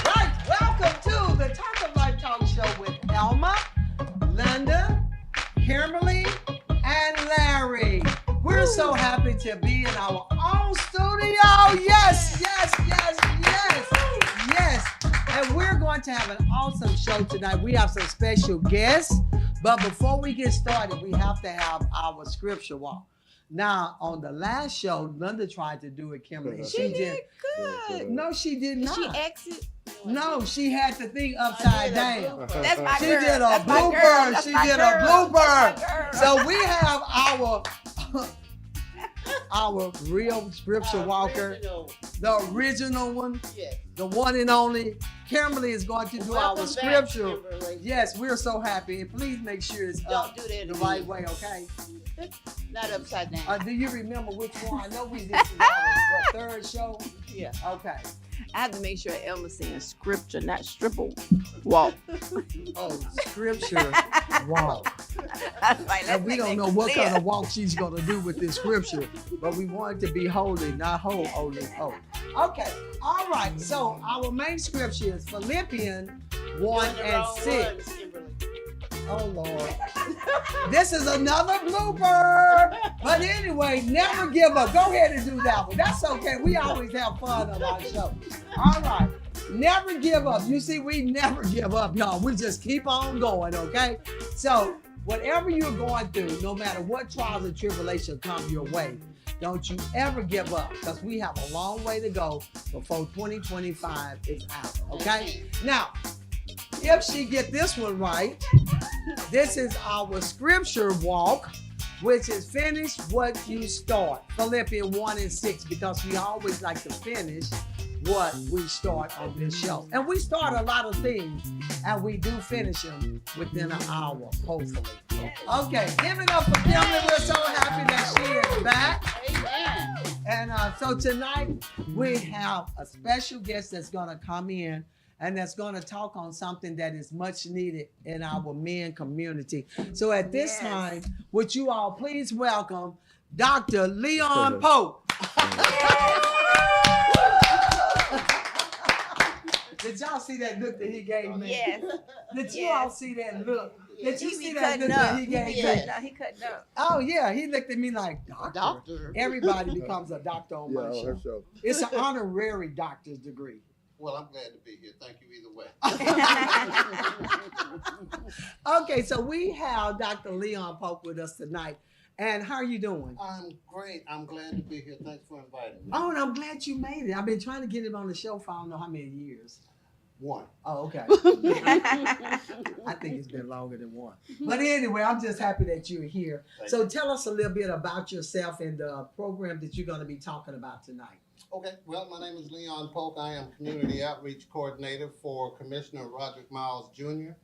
Right. Welcome to the Talk of Life Talk Show with Elma, Linda, Kimberly, and Larry. We're so happy to be in our own studio. Yes. And we're going to have an awesome show tonight. We have some special guests. But before we get started, we have to have our scripture walk. Now, on the last show, Linda tried to do it, Kimberly. She did good. No, she did not. She exit. No, she had the thing upside down. That's my She girl. did a That's my girl. blooper. That's She my did girl. a blooper. That's my girl. So we have our real scripture walker, the original one, the one and only. Kimberly is going to do our scripture. Yes, we're so happy. And please make sure it's Don't do that the right way, okay? Not upside down. Do you remember which one? I know we did our third show. Yeah. Okay. I have to make sure Elma's saying scripture, not stripper walk. Oh, scripture walk. Like, And we don't know what kind of walk she's going to do with this scripture, but we want it to be holy, not holy. Okay, all right. So our main scripture is Philippians 1 and 6. Oh, Lord. This is another blooper. But anyway, never give up. Go ahead and do that one. That's okay. We always have fun on our show. All right. Never give up. You see, we never give up, y'all. We just keep on going, okay? So whatever you're going through, no matter what trials and tribulation come your way, don't you ever give up, because we have a long way to go before 2025 is out, okay? Now, if she get this one right, this is our scripture walk, which is finish what you start. Philippians 1 and 6, because we always like to finish what we start on this show. And we start a lot of things, and we do finish them within an hour, hopefully. Okay, give it up for Kimberly. We're so happy that she is back. And so tonight, we have a special guest that's going to come in and that's going to talk on something that is much needed in our men community. So at this time, would you all please welcome Dr. Leon Polk. Did y'all see that look that he gave me? Yes. Did you all see that look? Did you He see be that look cutting that up. he gave me? He cutting up. Oh yeah, he looked at me like, doctor. Everybody becomes a doctor on my show. It's an honorary doctor's degree. Well, I'm glad to be here. Thank you either way. Okay, so we have Dr. Leon Polk with us tonight. And how are you doing? I'm great. I'm glad to be here. Thanks for inviting me. Oh, and I'm glad you made it. I've been trying to get him on the show for I don't know how many years. 1. Oh, okay. I think it's been longer than 1. But anyway, I'm just happy that you're here. So tell us a little bit about yourself and the program that you're going to be talking about tonight. Okay. Well, my name is Leon Polk. I am Community Outreach Coordinator for Commissioner Roderick Miles Jr.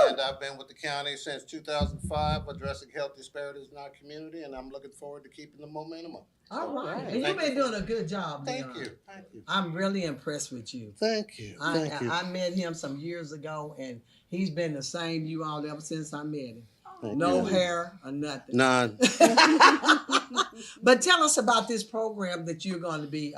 And I've been with the county since 2005, addressing health disparities in our community, and I'm looking forward to keeping the momentum up. All right. And you've been doing a good job, Thank Leon. you. Thank you. I'm really impressed with you. Thank you. Thank you. I met him some years ago, and he's been the same you all ever since I met him. Thank No you. hair or nothing. None. But tell us about this program that you're going to be,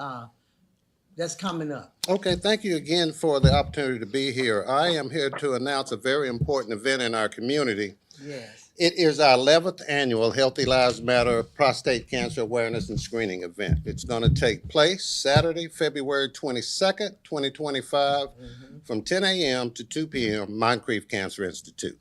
that's coming up. Okay, thank you again for the opportunity to be here. I am here to announce a very important event in our community. Yes. It is our 11th annual Healthy Lives Matter Prostate Cancer Awareness and Screening event. It's going to take place Saturday, February 22nd, 2025, from 10 a.m. to 2 p.m., Moncrief Cancer Institute.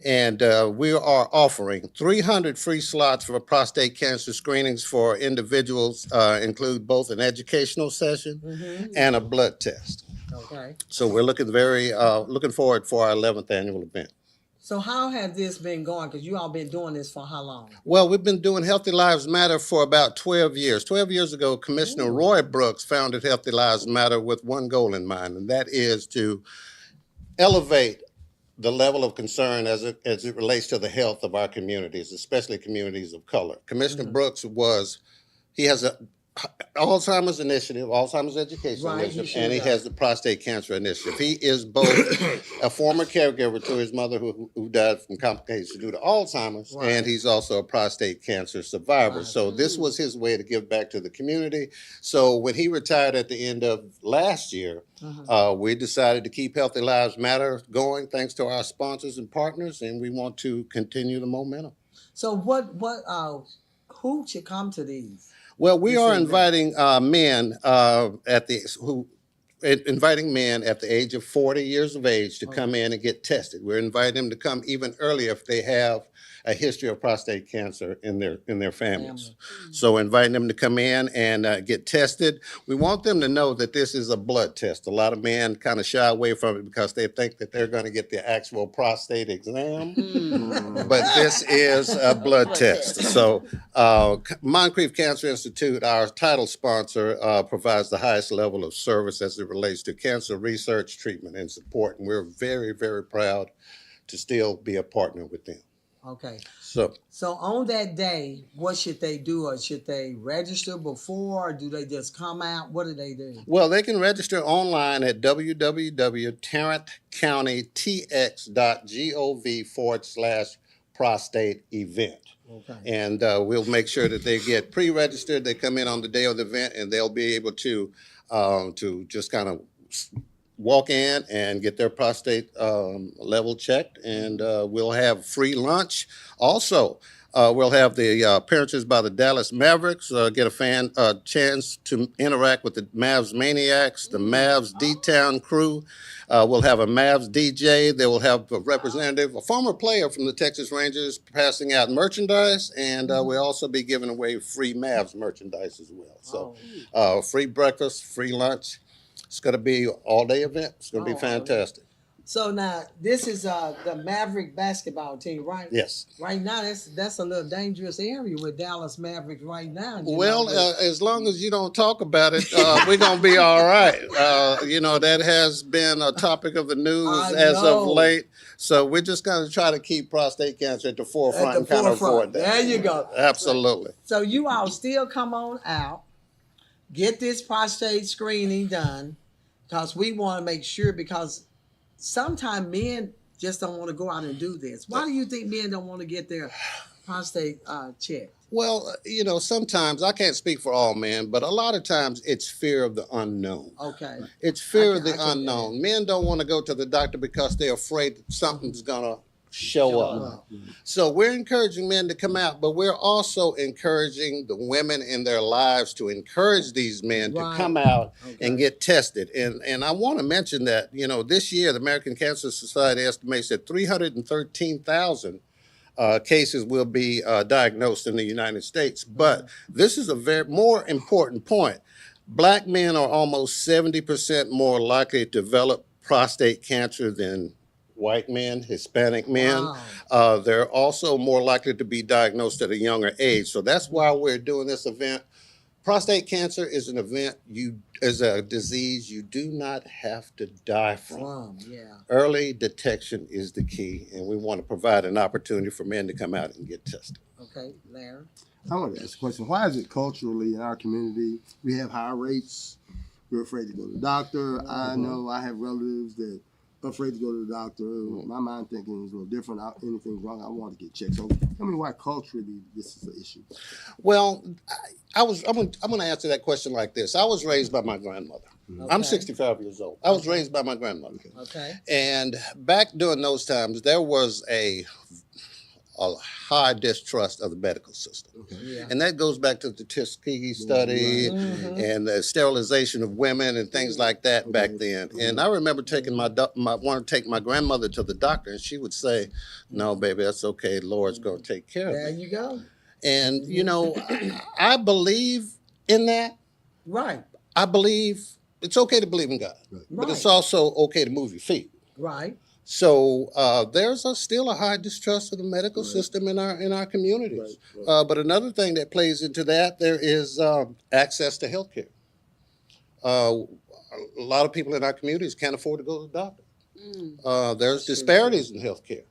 And we are offering 300 free slots for prostate cancer screenings for individuals, include both an educational session and a blood test. Okay. So we're looking forward for our 11th annual event. So how has this been going? Because you all been doing this for how long? Well, we've been doing Healthy Lives Matter for about 12 years. 12 years ago, Commissioner Roy Brooks founded Healthy Lives Matter with one goal in mind, and that is to elevate the level of concern as it relates to the health of our communities, especially communities of color. Commissioner Brooks has Alzheimer's Initiative, Alzheimer's Education Right, he Initiative, sure and he does. has the Prostate Cancer Initiative. He is both a former caregiver to his mother who died from complications due to Alzheimer's, Right. and he's also a prostate cancer survivor. Right. So this was his way to give back to the community. So when he retired at the end of last year, we decided to keep Healthy Lives Matter going thanks to our sponsors and partners, and we want to continue the momentum. So who should come to these? Well, we This are event. inviting men inviting men at the age of 40 years of age to come in and get tested. We're inviting them to come even earlier if they have a history of prostate cancer in their families. So inviting them to come in and get tested. We want them to know that this is a blood test. A lot of men kind of shy away from it because they think that they're going to get the actual prostate exam, but this is a blood test. So Moncrief Cancer Institute, our title sponsor, provides the highest level of service as it relates to cancer research, treatment, and support. And we're very, very proud to still be a partner with them. Okay. So on that day, what should they do? Or should they register before? Or do they just come out? What do they do? well, they can register online at www.tarrantcountytx.gov/prostate event. Okay. And we'll make sure that they get pre-registered. They come in on the day of the event, and they'll be able to just kind of walk in and get their prostate level checked. And we'll have free lunch. Also, we'll have the appearances by the Dallas Mavericks, get a chance to interact with the Mavs Maniacs, the Mavs D-Town crew. We'll have a Mavs DJ. They will have a representative, a former player from the Texas Rangers, passing out merchandise, and we'll also be giving away free Mavs merchandise as well. So free breakfast, free lunch. It's going to be an all-day event. It's going to be fantastic. So now this is the Maverick basketball team, right? Yes. Right now, that's a little dangerous area with Dallas Mavericks right now. Well, as long as you don't talk about it, we're going to be all right. That has been a topic of the news as of late. So we're just going to try to keep prostate cancer at the forefront and kind of avoid that. There you go. Absolutely. So you all still come on out, get this prostate screening done, because we want to make sure, because sometimes men just don't want to go out and do this. Why do you think men don't want to get their prostate checked? Well, sometimes, I can't speak for all men, but a lot of times it's fear of the unknown. Okay. It's fear of the unknown. Men don't want to go to the doctor because they're afraid that something's going to show up. So we're encouraging men to come out, but we're also encouraging the women in their lives to encourage these men to come out and get tested. And I want to mention that, this year, the American Cancer Society estimates that 313,000 cases will be diagnosed in the United States. But this is a more important point. Black men are almost 70% more likely to develop prostate cancer than white men, Hispanic men. They're also more likely to be diagnosed at a younger age. So that's why we're doing this event. Prostate cancer is a disease you do not have to die from. Early detection is the key, and we want to provide an opportunity for men to come out and get tested. Okay, Larry. I want to ask a question. Why is it culturally in our community we have high rates? We're afraid to go to the doctor. I know I have relatives that are afraid to go to the doctor. My mind thinking is a little different. Anything's wrong, I want to get checked. So tell me why culturally this is an issue. Well, I'm going to answer that question like this. I was raised by my grandmother. I'm 65 years old. I was raised by my grandmother. And back during those times, there was a high distrust of the medical system. And that goes back to the Tuskegee study and the sterilization of women and things like that back then. And I remember taking want to take my grandmother to the doctor, and she would say, "No, baby, that's okay. Lord's going to take care of it." There you go. And, I believe in that. Right. I believe it's okay to believe in God, but it's also okay to move your feet. Right. So there's still a high distrust of the medical system in our communities. But another thing that plays into that, there is access to health care. A lot of people in our communities can't afford to go to the doctor. There's disparities in health care.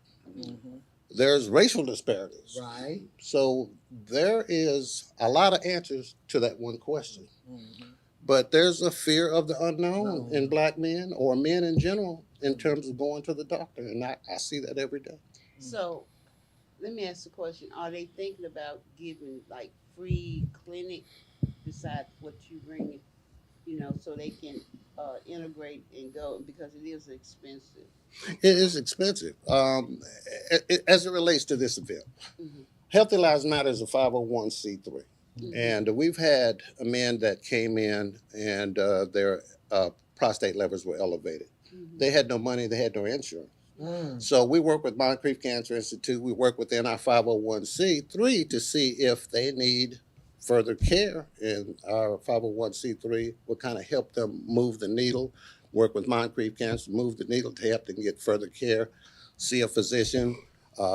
there's racial disparities. Right. So there is a lot of answers to that one question. Mhm. But there's a fear of the unknown No. in black men or men in general in terms of going to the doctor. And I see that every day. So, let me ask the question: are they thinking about giving like free clinic besides what you bring? So they can integrate and go because it is expensive. It is expensive. As it relates to this event, Mhm. Healthy Lives Matter is a 501c3. Mhm. And we've had men that came in and their prostate levels were elevated. Mhm. They had no money, they had no insurance. Mm. So we work with Moncrief Cancer Institute. We work within our 501c3 to see if they need further care. And our 501c3 will kind of help them move the needle, work with Moncrief Cancer, move the needle to help them get further care, see a physician,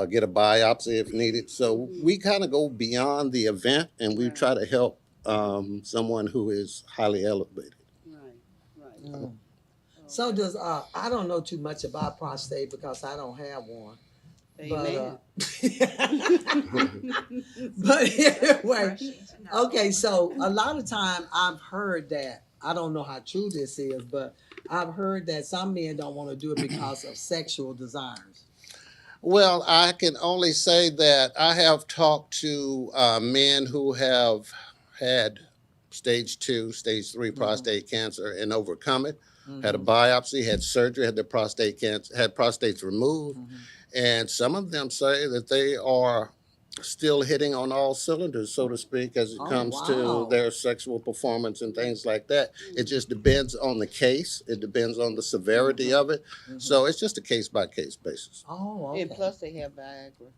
get a biopsy if needed. So we kind of go beyond the event and we Right. try to help someone who is highly elevated. Right. Mm. So does I don't know too much about prostate because I don't have one. Amen. But anyway, okay. So a lot of time I've heard that I don't know how true this is, but I've heard that some men don't want to do it because of sexual desires. Well, I can only say that I have talked to men who have had stage 2, stage 3 prostate cancer and overcome it, had a biopsy, had surgery, had their prostate cancer, had prostates removed. And some of them say that they are still hitting on all cylinders, so to speak, as it Oh, comes wow. to their sexual performance and things like that. It just depends on the case. It depends on the severity of it. So it's just a case-by-case basis. Oh, okay. And plus, they have Viagra.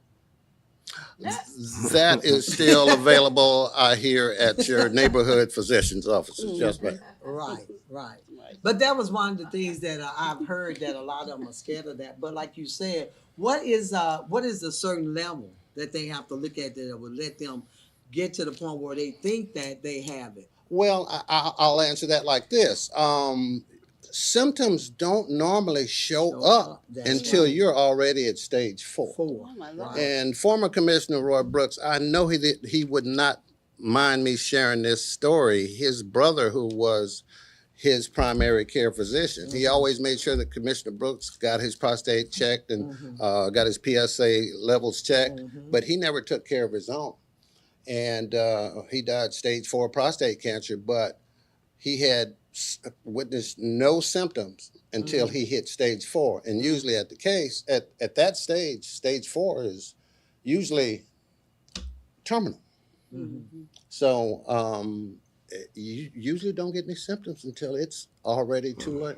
That is still available, I hear, at your neighborhood physician's offices, just like. Right. Right. But that was one of the things that I've heard that a lot of them are scared of that. But like you said, what is a certain level that they have to look at that would let them get to the point where they think that they have it? Well, I'll answer that like this. Symptoms don't normally show up That's until right. you're already at stage 4. Four. Oh my Lord. And former Commissioner Roy Brooks, I know he would not mind me sharing this story. His brother, who was his primary care physician, he always made sure that Commissioner Brooks got his prostate checked and got his PSA levels checked, but he never took care of his own. And he died stage 4 prostate cancer, but he had witnessed no symptoms until he hit stage 4. And usually at that stage 4 is usually terminal. So you usually don't get any symptoms until it's already too late.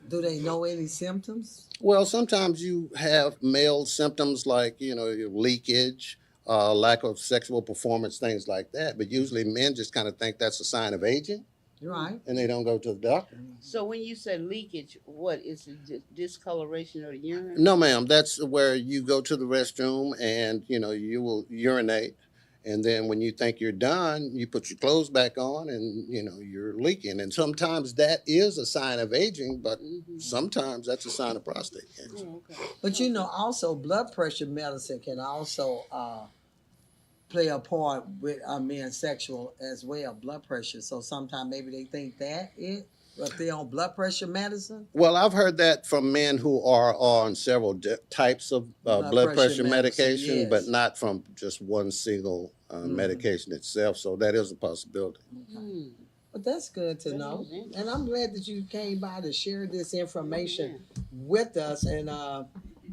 Do they know any symptoms? Well, sometimes you have male symptoms like, your leakage, lack of sexual performance, things like that. But usually men just kind of think that's a sign of aging. You're right. And they don't go to the doctor. So when you say leakage, what is it? Discoloration of the urine? No, ma'am. That's where you go to the restroom and, you will urinate. And then when you think you're done, you put your clothes back on and, you're leaking. And sometimes that is a sign of aging, but sometimes that's a sign of prostate cancer. Oh, okay. But also blood pressure medicine can also play a part with men's sexual as well, blood pressure. So sometimes maybe they think that if they're on blood pressure medicine. Well, I've heard that from men who are on several types of blood pressure medication, yes. but not from just one single medication itself. So that is a possibility. Hmm. But that's good to know. And I'm glad that you came by to share this information with us. And I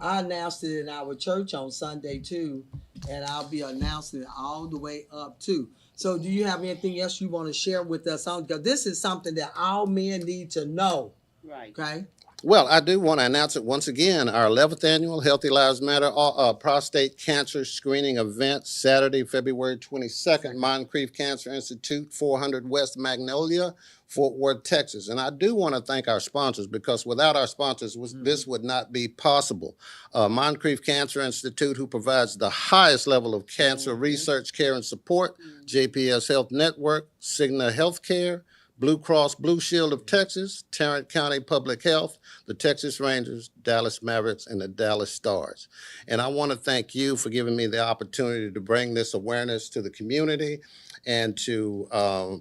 announced it in our church on Sunday too. And I'll be announcing it all the way up too. So do you have anything else you want to share with us on? Because this is something that all men need to know. Right. Okay? Well, I do want to announce it once again. Our 11th annual Healthy Lives Matter prostate cancer screening event, Saturday, February 22nd, Moncrief Cancer Institute, 400 West Magnolia, Fort Worth, Texas. And I do want to thank our sponsors because without our sponsors, this would not be possible. Moncrief Cancer Institute, who provides the highest level of cancer research, care, and support, JPS Health Network, Cigna Healthcare, Blue Cross Blue Shield of Texas, Tarrant County Public Health, the Texas Rangers, Dallas Mavericks, and the Dallas Stars. And I want to thank you for giving me the opportunity to bring this awareness to the community and to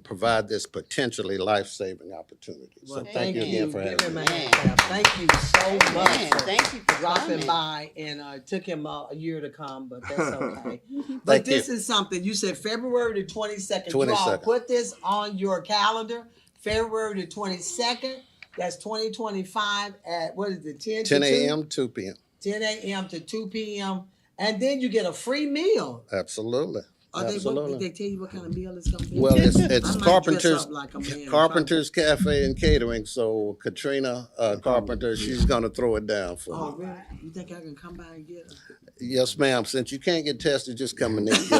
provide this potentially life-saving opportunity. So Well, thank you again for having Give me. him a hand clap. Thank you so much Man, for thank you for dropping coming. by, and it took him a year to come, but that's okay. But Thank this you. is something, you said February the 22nd. You all 22nd. put this on your calendar, February the 22nd. That's 2025 at, what is it, 10 10 to 2? a.m., 2 p.m. 10 a.m. to 2 p.m. And then you get a free meal. Absolutely. Did Absolutely. they tell you what kind of meal it's going to be? Well, it's I might dress Carpenter's up like a man. Carpenter's Cafe and Catering. So Katrina Carpenter, she's gonna throw it down for Oh, me. really? You think I can come by and get it? Yes, ma'am. Since you can't get tested, just come and eat.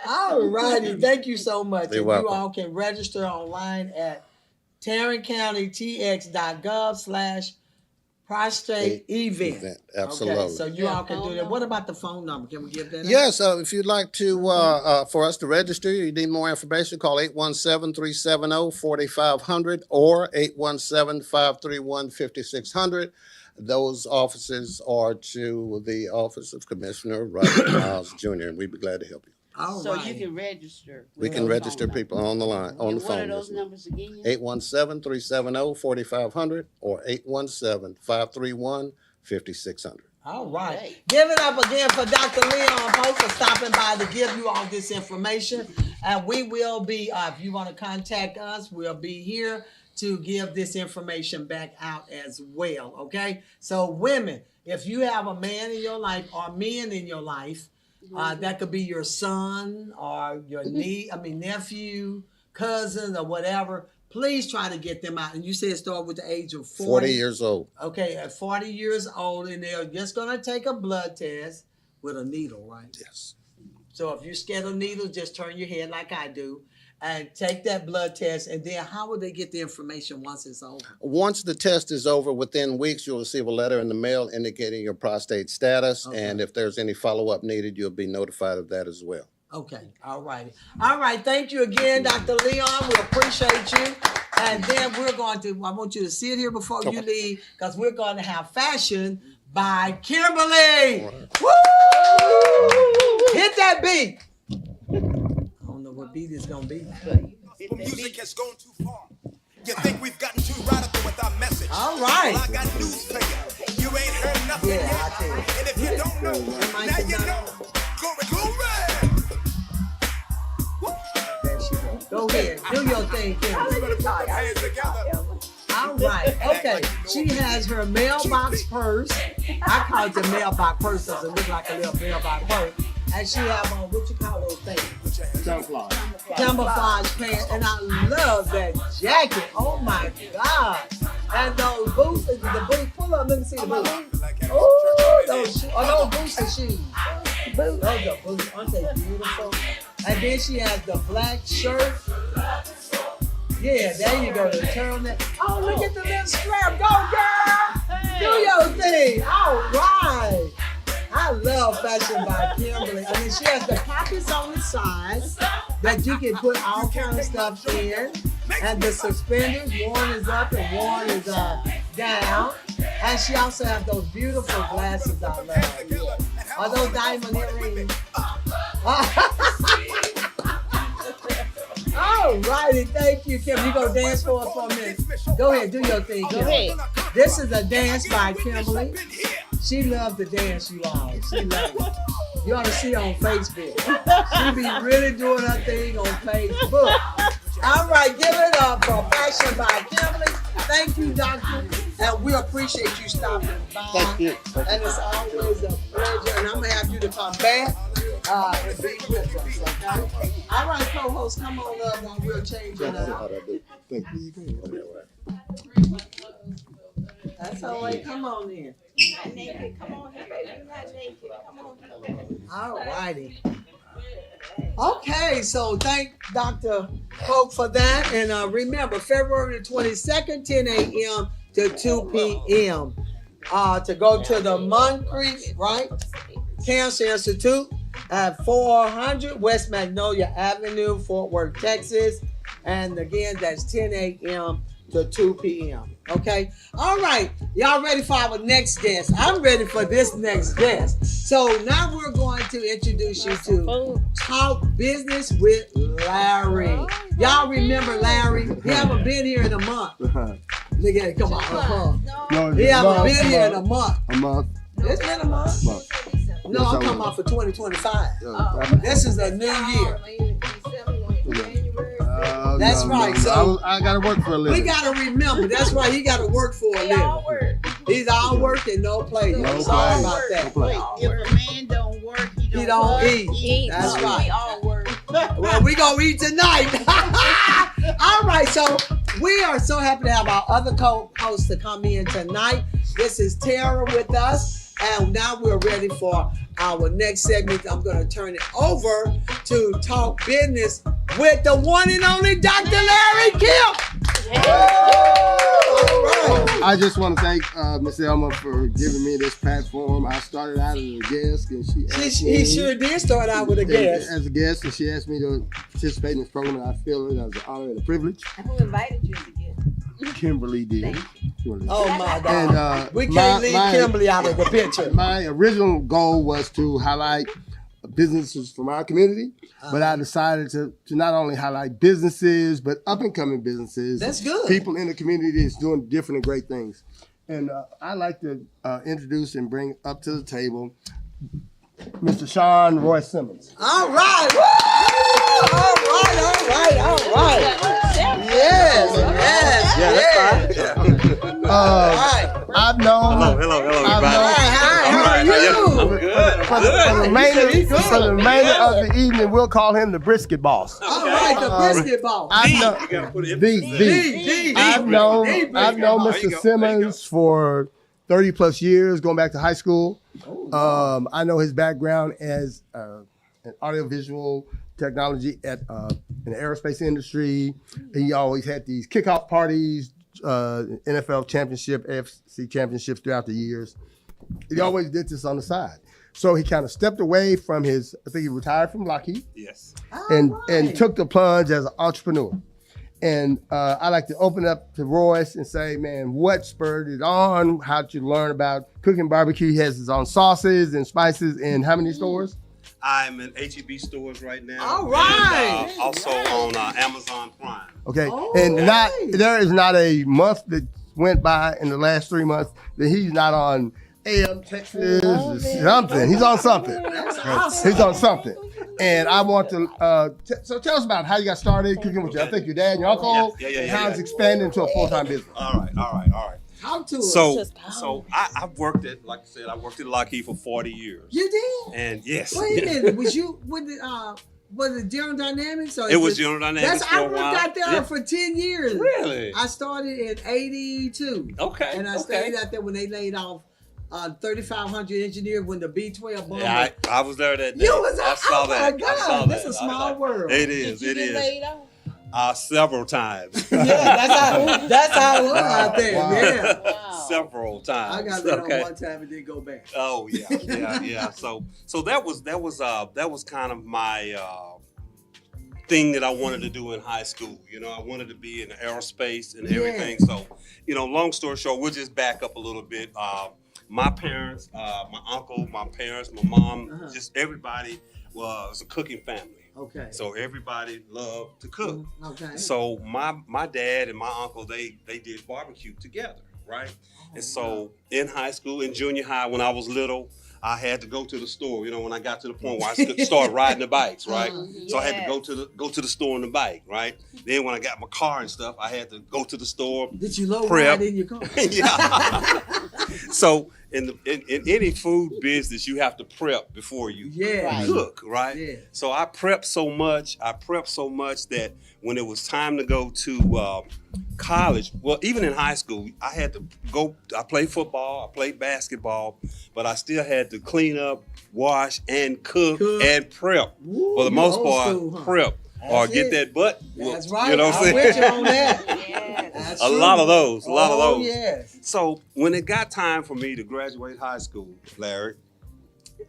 All righty. Thank you so much. You're And welcome. you all can register online at tarrantcountytx.gov/prostate event. Absolutely. Okay, so you all can do that. What about the phone number? Can we give that out? Yes, if you'd like to, for us to register, you need more information, call 817-370-4500 or 817-531-5600. Those offices are to the Office of Commissioner Robert Miles Jr., and we'd be glad to help you. All So right. you can register. We with can those register phone people on the line, on numbers. the phone. And what are those yes, ma'am. numbers again? 817-370-4500 or 817-531-5600. All right. Okay. Give it up again for Dr. Leon Polk for stopping by to give you all this information. And we will be, if you want to contact us, we'll be here to give this information back out as well. Okay. So women, if you have a man in your life or men in your life, that could be your son or your nephew, cousin, or whatever. Please try to get them out. And you said start with the age of 40 years old. Okay, at 40 years old, and they're just going to take a blood test with a needle, right? Yes. So if you're scared of needles, just turn your head like I do and take that blood test. And then how will they get the information once it's over? Once the test is over, within weeks, you'll receive a letter in the mail indicating your prostate status. Okay. And if there's any follow-up needed, you'll be notified of that as well. Okay, all righty. All right, thank you again, Dr. Leon. We appreciate you. And then I want you to sit here before you leave, because we're going to have fashion by Kimberly. Woo! Hit that beat. I don't know what beat it's going to be. Music has gone too far. You think we've gotten too radical with our message? All right. Well, I got news for you. You ain't heard nothing Yeah, yet. I tell you. And if you don't know, now you know. Glory, glory. There she goes. Go ahead. Do your thing, Kimberly. Put them hands together. All right. Okay. She has her mailbox purse. I call it the mailbox purse because it looks like a little mailbox purse. And she have on, what you call those things? Camouflage pants. And I love that jacket. Oh my God. And those boots, pull up, let me see the boots. Oh, those boots are shoes. Those are boots. Aren't they beautiful? And then she has the black shirt. Yeah, there you go. The turtleneck. Oh, look at the little strap. Go, girl. Do your thing. All right. I love Fashion by Kimberly. I mean, she has the pockets on the side that you can put all kinds of stuff in. And the suspenders, one is up and one is down. And she also has those beautiful glasses I love. Yeah. Are those diamond earrings? All righty, thank you, Kim. You gonna dance for us for a minute? Go ahead, do your thing, Kim. Go ahead. This is a dance by Kimberly. She loves to dance, you all. She loves it. You ought to see her on Facebook. She be really doing her thing on Facebook. All right, give it up for Fashion by Kimberly. Thank you, Doctor. And we appreciate you stopping by. Thank you. And it's always a pleasure. And I'm going to have you to come back and be with us, okay? All right, co-host, come on up and we'll change it up. Thank you. That's all right. Come on in. You're not naked. Come on here, baby. You're not naked. Come on here. All righty. Okay, so thank Dr. Polk for that. And remember, February the 22nd, 10 a.m. to 2 p.m. To go to the Moncrief, right? Cancer Institute. at 400 West Magnolia Avenue, Fort Worth, Texas. And again, that's 10 a.m. to 2 p.m. Okay? All right. Y'all ready for our next guest? I'm ready for this next guest. So now we're going to introduce you to Talk Business with Larry. Y'all remember Larry? He haven't been here in a month. Look at it. Come on. He haven't been here in a month. A month. It's been a month. No, I'm talking about for 2025. This is a new year. That's right. So I gotta work for a living. we gotta remember. That's right. He gotta work for a living. He's all work and no play. No Sorry play. about that. No play. Wait, if a man don't work, He don't eat. That's right. We all work. Well, we gonna eat tonight. All right. So we are so happy to have our other co-host to come in tonight. This is Tara with us. And now we're ready for our next segment. I'm going to turn it over to Talk Business with the one and only Dr. Larry Kemp. All right. I just want to thank Miss Elma for giving me this platform. I started out as a guest, and she asked me. He sure did start out with a guest. As a guest, and she asked me to participate in this program, and I feel it as an honor and a privilege. Who invited you to get? Kimberly did. Oh my God. And We can't leave Kimberly out of the picture. My original goal was to highlight businesses from our community, but I decided to not only highlight businesses, but up-and-coming businesses. That's good. People in the community that's doing different and great things. And I'd like to introduce and bring up to the table Mr. Sean Royce Simmons. All right. Woo! All right. Yes. All right. I've known. Hello, Hi, how are you? I'm good. For the remainder of the evening, we'll call him the Brisket Boss. All right, the Brisket Boss. I've known, You gotta put it D. I've known There you Mr. go. Simmons for 30 plus years, going back to high school. I know his background as an audiovisual technology in the aerospace industry. He always had these kickoff parties, NFL championship, AFC championships throughout the years. He always did this on the side. So he kind of stepped away from I think he retired from Lockheed. Yes. And took the plunge as an entrepreneur. And I like to open up to Royce and say, man, what spurred it on? How'd you learn about cooking barbecue? He has his own sauces and spices in how many stores? I'm in HEB stores right now. All right. And, also on Amazon Prime. Okay. Okay. And there is not a month that went by in the last 3 months that he's not on AM Texas or something. He's on something. awesome. He's on something. And I want to, so tell us about how you got started cooking with I think your dad and your uncle. Yeah. How it's expanded into a full-time business. All right. Talk to us. So I've worked at, like I said, I worked at Lockheed for 40 years. You did? And yes. Wait a minute. Was it General Dynamics? Or It was General Dynamics That's for I a while. worked out there Yeah. for 10 years. Really? I started in 82. Okay. And I stayed out there when they laid off 3,500 engineers when the B-12 bomb. Yeah, I was there that day. You was I saw oh that. my God, I saw this that. is a small world. It is. Did you get laid off? Several times. Yeah, that's how it was out there. Wow. Yeah. Wow. Several times. I got laid off one time and didn't go back. Oh yeah. So that was kind of my thing that I wanted to do in high school. You know, I wanted to be in aerospace and everything. So, long story short, we'll just back up a little bit. My parents, my uncle, my parents, my mom, just everybody was a cooking family. Okay. So everybody loved to cook. Okay. So my dad and my uncle, they did barbecue together, right? And so in high school, in junior high, when I was little, I had to go to the store. When I got to the point where I could start riding the bikes, right? So I had to go to the store on the bike, right? Then when I got my car and stuff, I had to go to the store. Did you low prep. ride in your car? Yeah. So in any food business, you have to prep before you cook, right? Yeah. So I prepped so much that when it was time to go to college, well, even in high school, I had to go. I played football, I played basketball, but I still had to clean up, wash, and cook. And prep. Woo, For the most old part, school, huh? prep. Or That's get it. that butt. That's whooped, right. You know what I'm I'm saying? with you on that. Yeah. That's A true. lot of those. Oh, yes. So when it got time for me to graduate high school, Larry,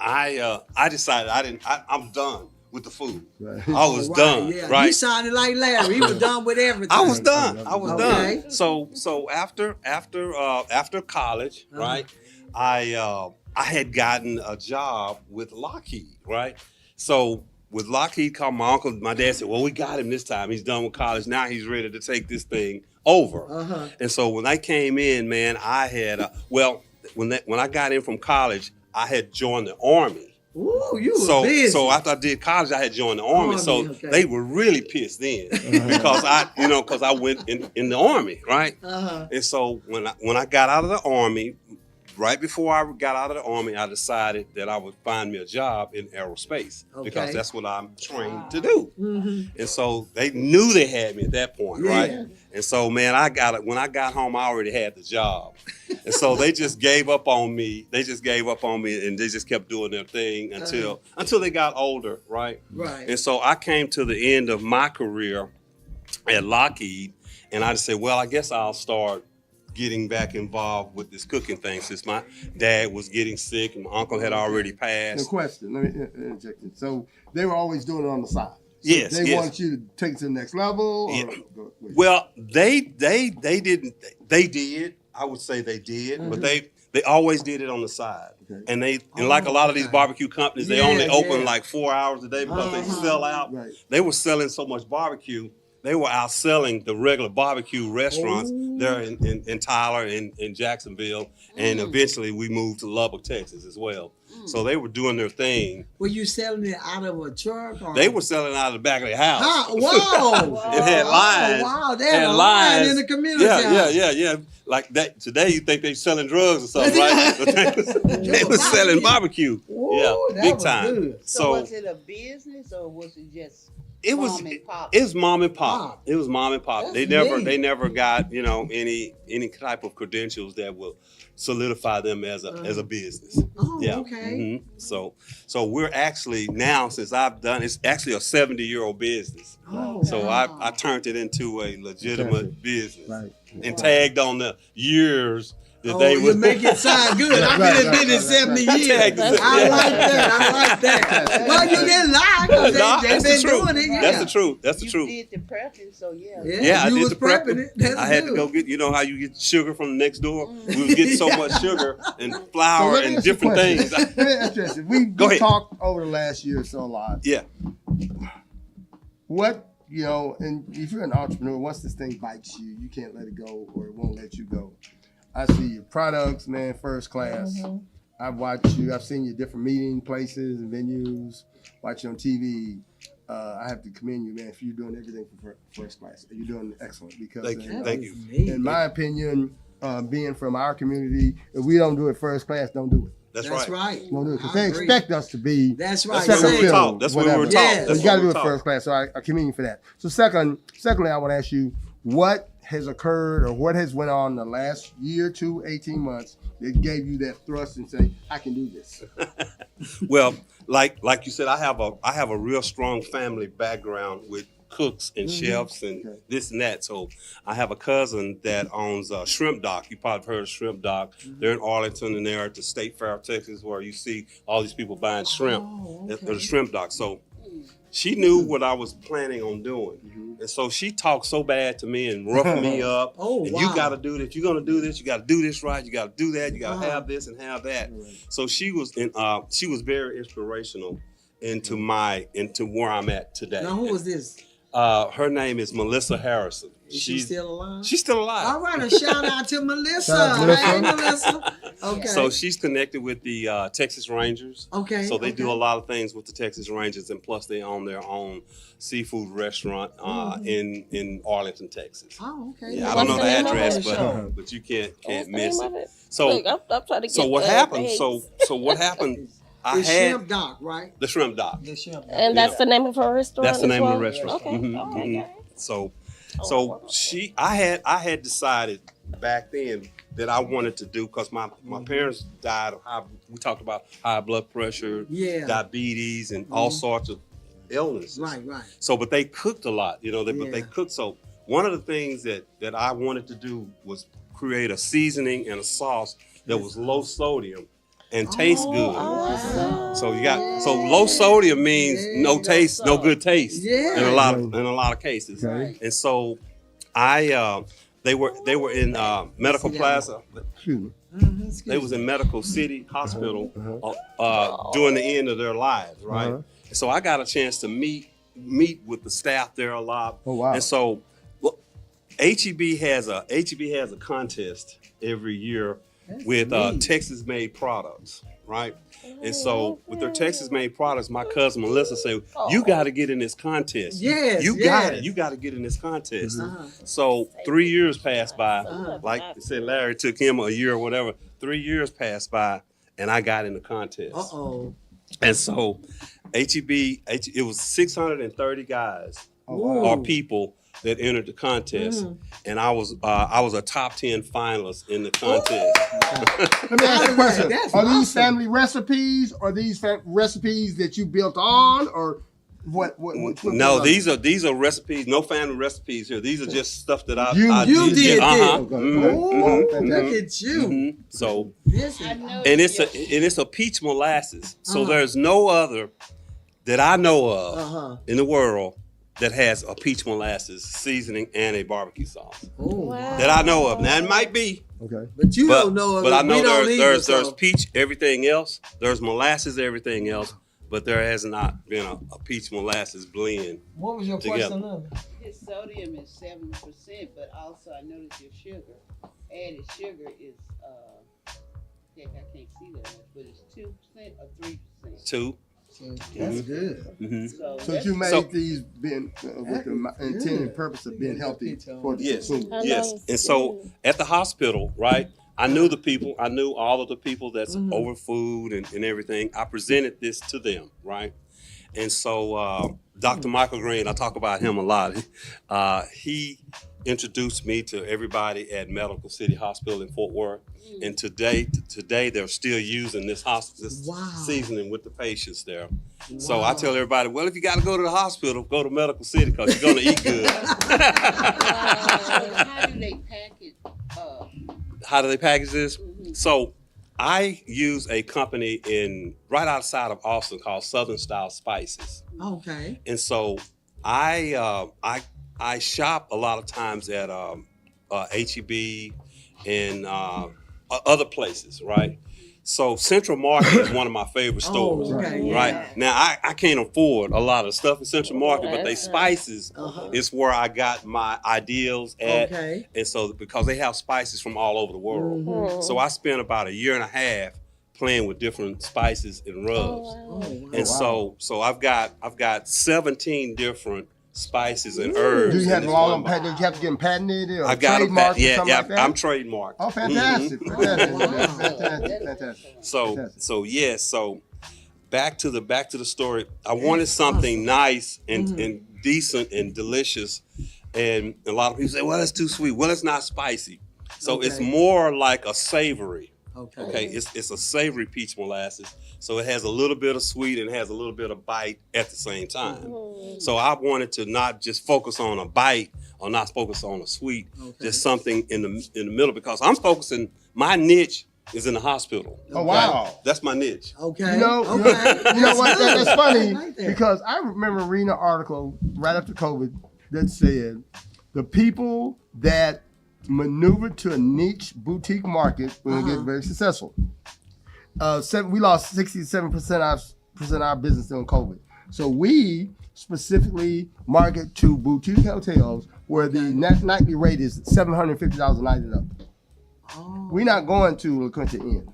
I decided I'm done with the food. Right. I was done. Yeah. Right. You sounded like Larry. He was done with everything. I was done. I was Okay. done. So after college, right? I had gotten a job with Lockheed, right? So with Lockheed, called my uncle. My dad said, "Well, we got him this time. He's done with college. Now he's ready to take this thing over." And so when I came in, man, I had when I got in from college, I had joined the Army. Ooh, you were busy. So after I did college, I had joined the Army. So okay. they were really pissed then because I went in the Army, right? And so when I got out of the Army, right before I got out of the Army, I decided that I would find me a job in aerospace because that's what I'm trained to do. And so they knew they had me at that point, right? And so, man, when I got home, I already had the job. And so they just gave up on me. They just gave up on me, and they just kept doing their thing until they got older, right? Right. And so I came to the end of my career at Lockheed, and I just said, well, I guess I'll start getting back involved with this cooking thing since my dad was getting sick and my uncle had already passed. The question, let me interject it. So they were always doing it on the side. Yes, They wanted you to take it to the next level? Or, well, they didn't. They did. I would say they did, but they always did it on the side. Okay. And like a lot of these barbecue companies, they only open like 4 hours a day because they sell out. Right. They were selling so much barbecue. They were outselling the regular barbecue restaurants there in Tyler and in Jacksonville. And eventually we moved to Lubbock, Texas as well. So they were doing their thing. Were you selling it out of a truck? Or? They were selling it out of the back of their house. Whoa! It had lines. Wow, they had a line in the community. Yeah. Like that today, you think they're selling drugs or something, right? But they were selling barbecue. Ooh, that big was time. good. So was it a business or was it just It was mom and pop? It was mom and pop. It was mom and pop. That's They never got any type of credentials that will solidify them as a business. Oh, Yeah. okay. So we're actually now, since I've done, it's actually a 70-year-old business. Oh, So wow. I turned it into a legitimate business Right. and tagged on the years that Oh, they you would make it sound good. I've been in business 70 years. I like that. Well, you didn't lie because they've been doing it. Yeah. That's the truth. That's the You truth. did the prepping, so yeah. Yeah, I you did was the prepping. prepping it. That's I had to good. go get, how you get sugar from the next door? We was getting so much sugar and flour let me and ask you a different question. things. Let me ask you this. We Go ahead. talked over the last year or so a lot. Yeah. What, and if you're an entrepreneur, once this thing bites you, you can't let it go or it won't let you go. I see your products, man, first class. I've watched you. I've seen you at different meeting places and venues. Watch you on TV. I have to commend you, man, for you doing everything for first class. You're doing excellent because, Thank you. in my opinion, being from our community, if we don't do it first class, don't do it. That's right. Don't do it because I they agree. expect us to be. That's right. That's what we were Say it. taught. That's what we were whatever. taught. Yeah. That's You got to what we do were it taught. first class. So I commend you for that. So secondly, I want to ask you, what has occurred or what has went on in the last year, 18 months that gave you that thrust and say, I can do this? Well, like you said, I have a real strong family background with cooks and chefs and this and that. So I have a cousin that owns a shrimp dock. You probably heard of shrimp dock. They're in Arlington and they're at the State Fair of Texas where you see all these people buying shrimp at the shrimp dock. So she knew what I was planning on doing. And so she talked so bad to me and roughed me up. Oh, and wow. you got to do this. You're going to do this. You got to do this right. You got to do that. You got to have this and have that. So she was very inspirational into where I'm at today. Now, who was this? Her name is Melissa Harrison. Is she still alive? She's still alive. All right, a shout out to Melissa. Shout out to Melissa. Hey, Melissa. Okay. So she's connected with the Texas Rangers. Okay. So they do a lot of things with the Texas Rangers, and plus they own their own seafood restaurant in Arlington, Texas. Oh, okay. Yeah, I What's don't know the the name of address, the show? but you can't What's the miss name of it. it? So Look, I'm trying to get so what happened? eggs. So what happened? I The had shrimp dock, right? the shrimp dock. The shrimp dock. And that's the name of her restaurant. That's the as name of the well? restaurant. Okay. Mhm, Okay. mhm. So I had decided back then that I wanted to do, because my parents died of we talked about high blood pressure, diabetes, and all sorts of illnesses. Right. So, but they cooked a lot, but they Yeah. cooked. So one of the things that I wanted to do was create a seasoning and a sauce that was low sodium and taste good. Awesome. So you got low sodium means no taste, no good taste Yeah. in a lot of cases. Okay. And so they were in Medical Plaza. Excuse me. They was in Medical City Hospital during the end of their lives, right? And so I got a chance to meet with the staff there a lot. Oh, wow. And so HEB has a contest every year with Texas-made products, right? And so with their Texas-made products, my cousin Melissa said, "You got to get in this contest. Yes, you got it. You got to get in this contest." So 3 years passed by. Like I said, Larry took him a year or whatever. 3 years passed by, and I got in the contest. And so HEB, it was 630 guys or people that entered the contest, and I was a top 10 finalist in the contest. Let me ask you a question. That's Are awesome. these family recipes, or these recipes that you built on, or what No, these are recipes. No family recipes here. These are just stuff that I You did. Okay. Oh, look at you. So This is, I know and that it's a peach molasses. So there's no other that I know of in the world that has a peach molasses seasoning and a barbecue sauce that I know of. Now it might be, Okay. but you don't know. but I know we don't either, there's so. peach everything else. There's molasses everything else, but there has not been a peach molasses blend. What was your together. question, Elma? his sodium is 7%, but also I noticed your sugar, added sugar is heck, I can't see that much, but it's 2% or 3%. 2. That's good. So you made So- these being with the intent and purpose of being healthy for the Yes. consumer. Yes. And so at the hospital, right, I knew the people. I knew all of the people that's over food and everything. I presented this to them, right? And so Dr. Michael Green, I talk about him a lot. He introduced me to everybody at Medical City Hospital in Fort Worth. And today they're still using this seasoning with the patients there. So I tell everybody, well, if you got to go to the hospital, go to Medical City because you're going to eat good. How do they package? How do they package this? So I use a company right outside of Austin called Southern Style Spices. Okay. And so I shop a lot of times at HEB and other places, right? So Central Market is one of my favorite stores, okay, right? yeah. Now I can't afford a lot of stuff in Central Market, but they spices is where I got my ideals at. Okay. And so because they have spices from all over the world. So I spent about a year and a half playing with different spices and rubs. And so I've got 17 different spices and herbs. Do you have in them this all one on box. patent? Did you have to get them patented or I got them. trademarked or Yeah, something like that? I'm trademarked. Oh, fantastic! Fantastic! So back to the story. I wanted something nice and decent and delicious, and a lot of people say, "Well, it's too sweet." Well, it's not spicy, so it's more like a savory. Okay, it's a savory peach molasses, so it has a little bit of sweet and has a little bit of bite at the same time. So I wanted to not just focus on a bite or not focus on a sweet, just something in the middle, because I'm focusing. My niche is in the hospital. Oh wow! That's my niche. Okay. You know what? That's funny Right there. because I remember reading an article right after COVID that said the people that maneuvered to a niche boutique market will get very successful. We lost 67% of our business during COVID. So we specifically market to boutique hotels where the nightly rate is $750 a night and up. We're not going to La Quinta Inn.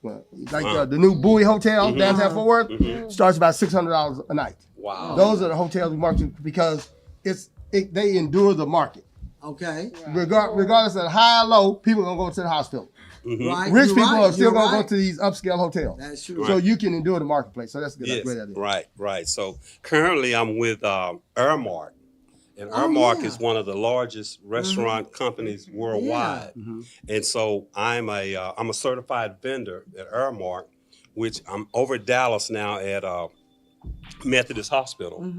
Well, like the new Bowie Hotel downtown Fort Worth starts about $600 a night. Wow. Those are the hotels we market to because they endure the market. Okay. Regardless of high or low, people are gonna go to the hospital. Right. Rich you're people right, are still you're gonna right. go to these upscale hotels. That's true. So you can endure the marketplace. So that's good. That's Yes, a great idea. right. So currently I'm with Airmark. And Airmark is one of the largest restaurant companies worldwide. And so I'm a certified vendor at Airmark, which I'm over at Dallas now at Methodist Hospital.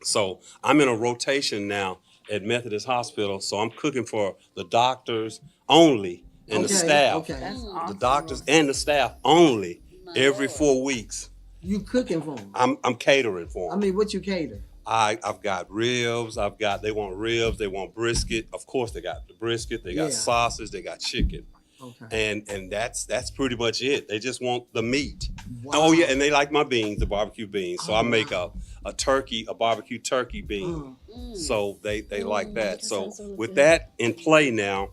So I'm in a rotation now at Methodist Hospital. So I'm cooking for the doctors only and the Okay, staff, okay. That's the awesome. doctors and the staff only My every Lord. 4 weeks. You cooking for them? I'm catering for I them. mean, what you cater? I've got ribs. They want ribs. They want brisket. Of course, they got the brisket. They got Yeah. sausage. They got chicken. Okay. And that's pretty much it. They just want the meat. Wow. Oh yeah, and they like my beans, the barbecue beans. So Oh, I make wow. a barbecue turkey bean. Mm. So they like that. that So sounds really with good. that in play now,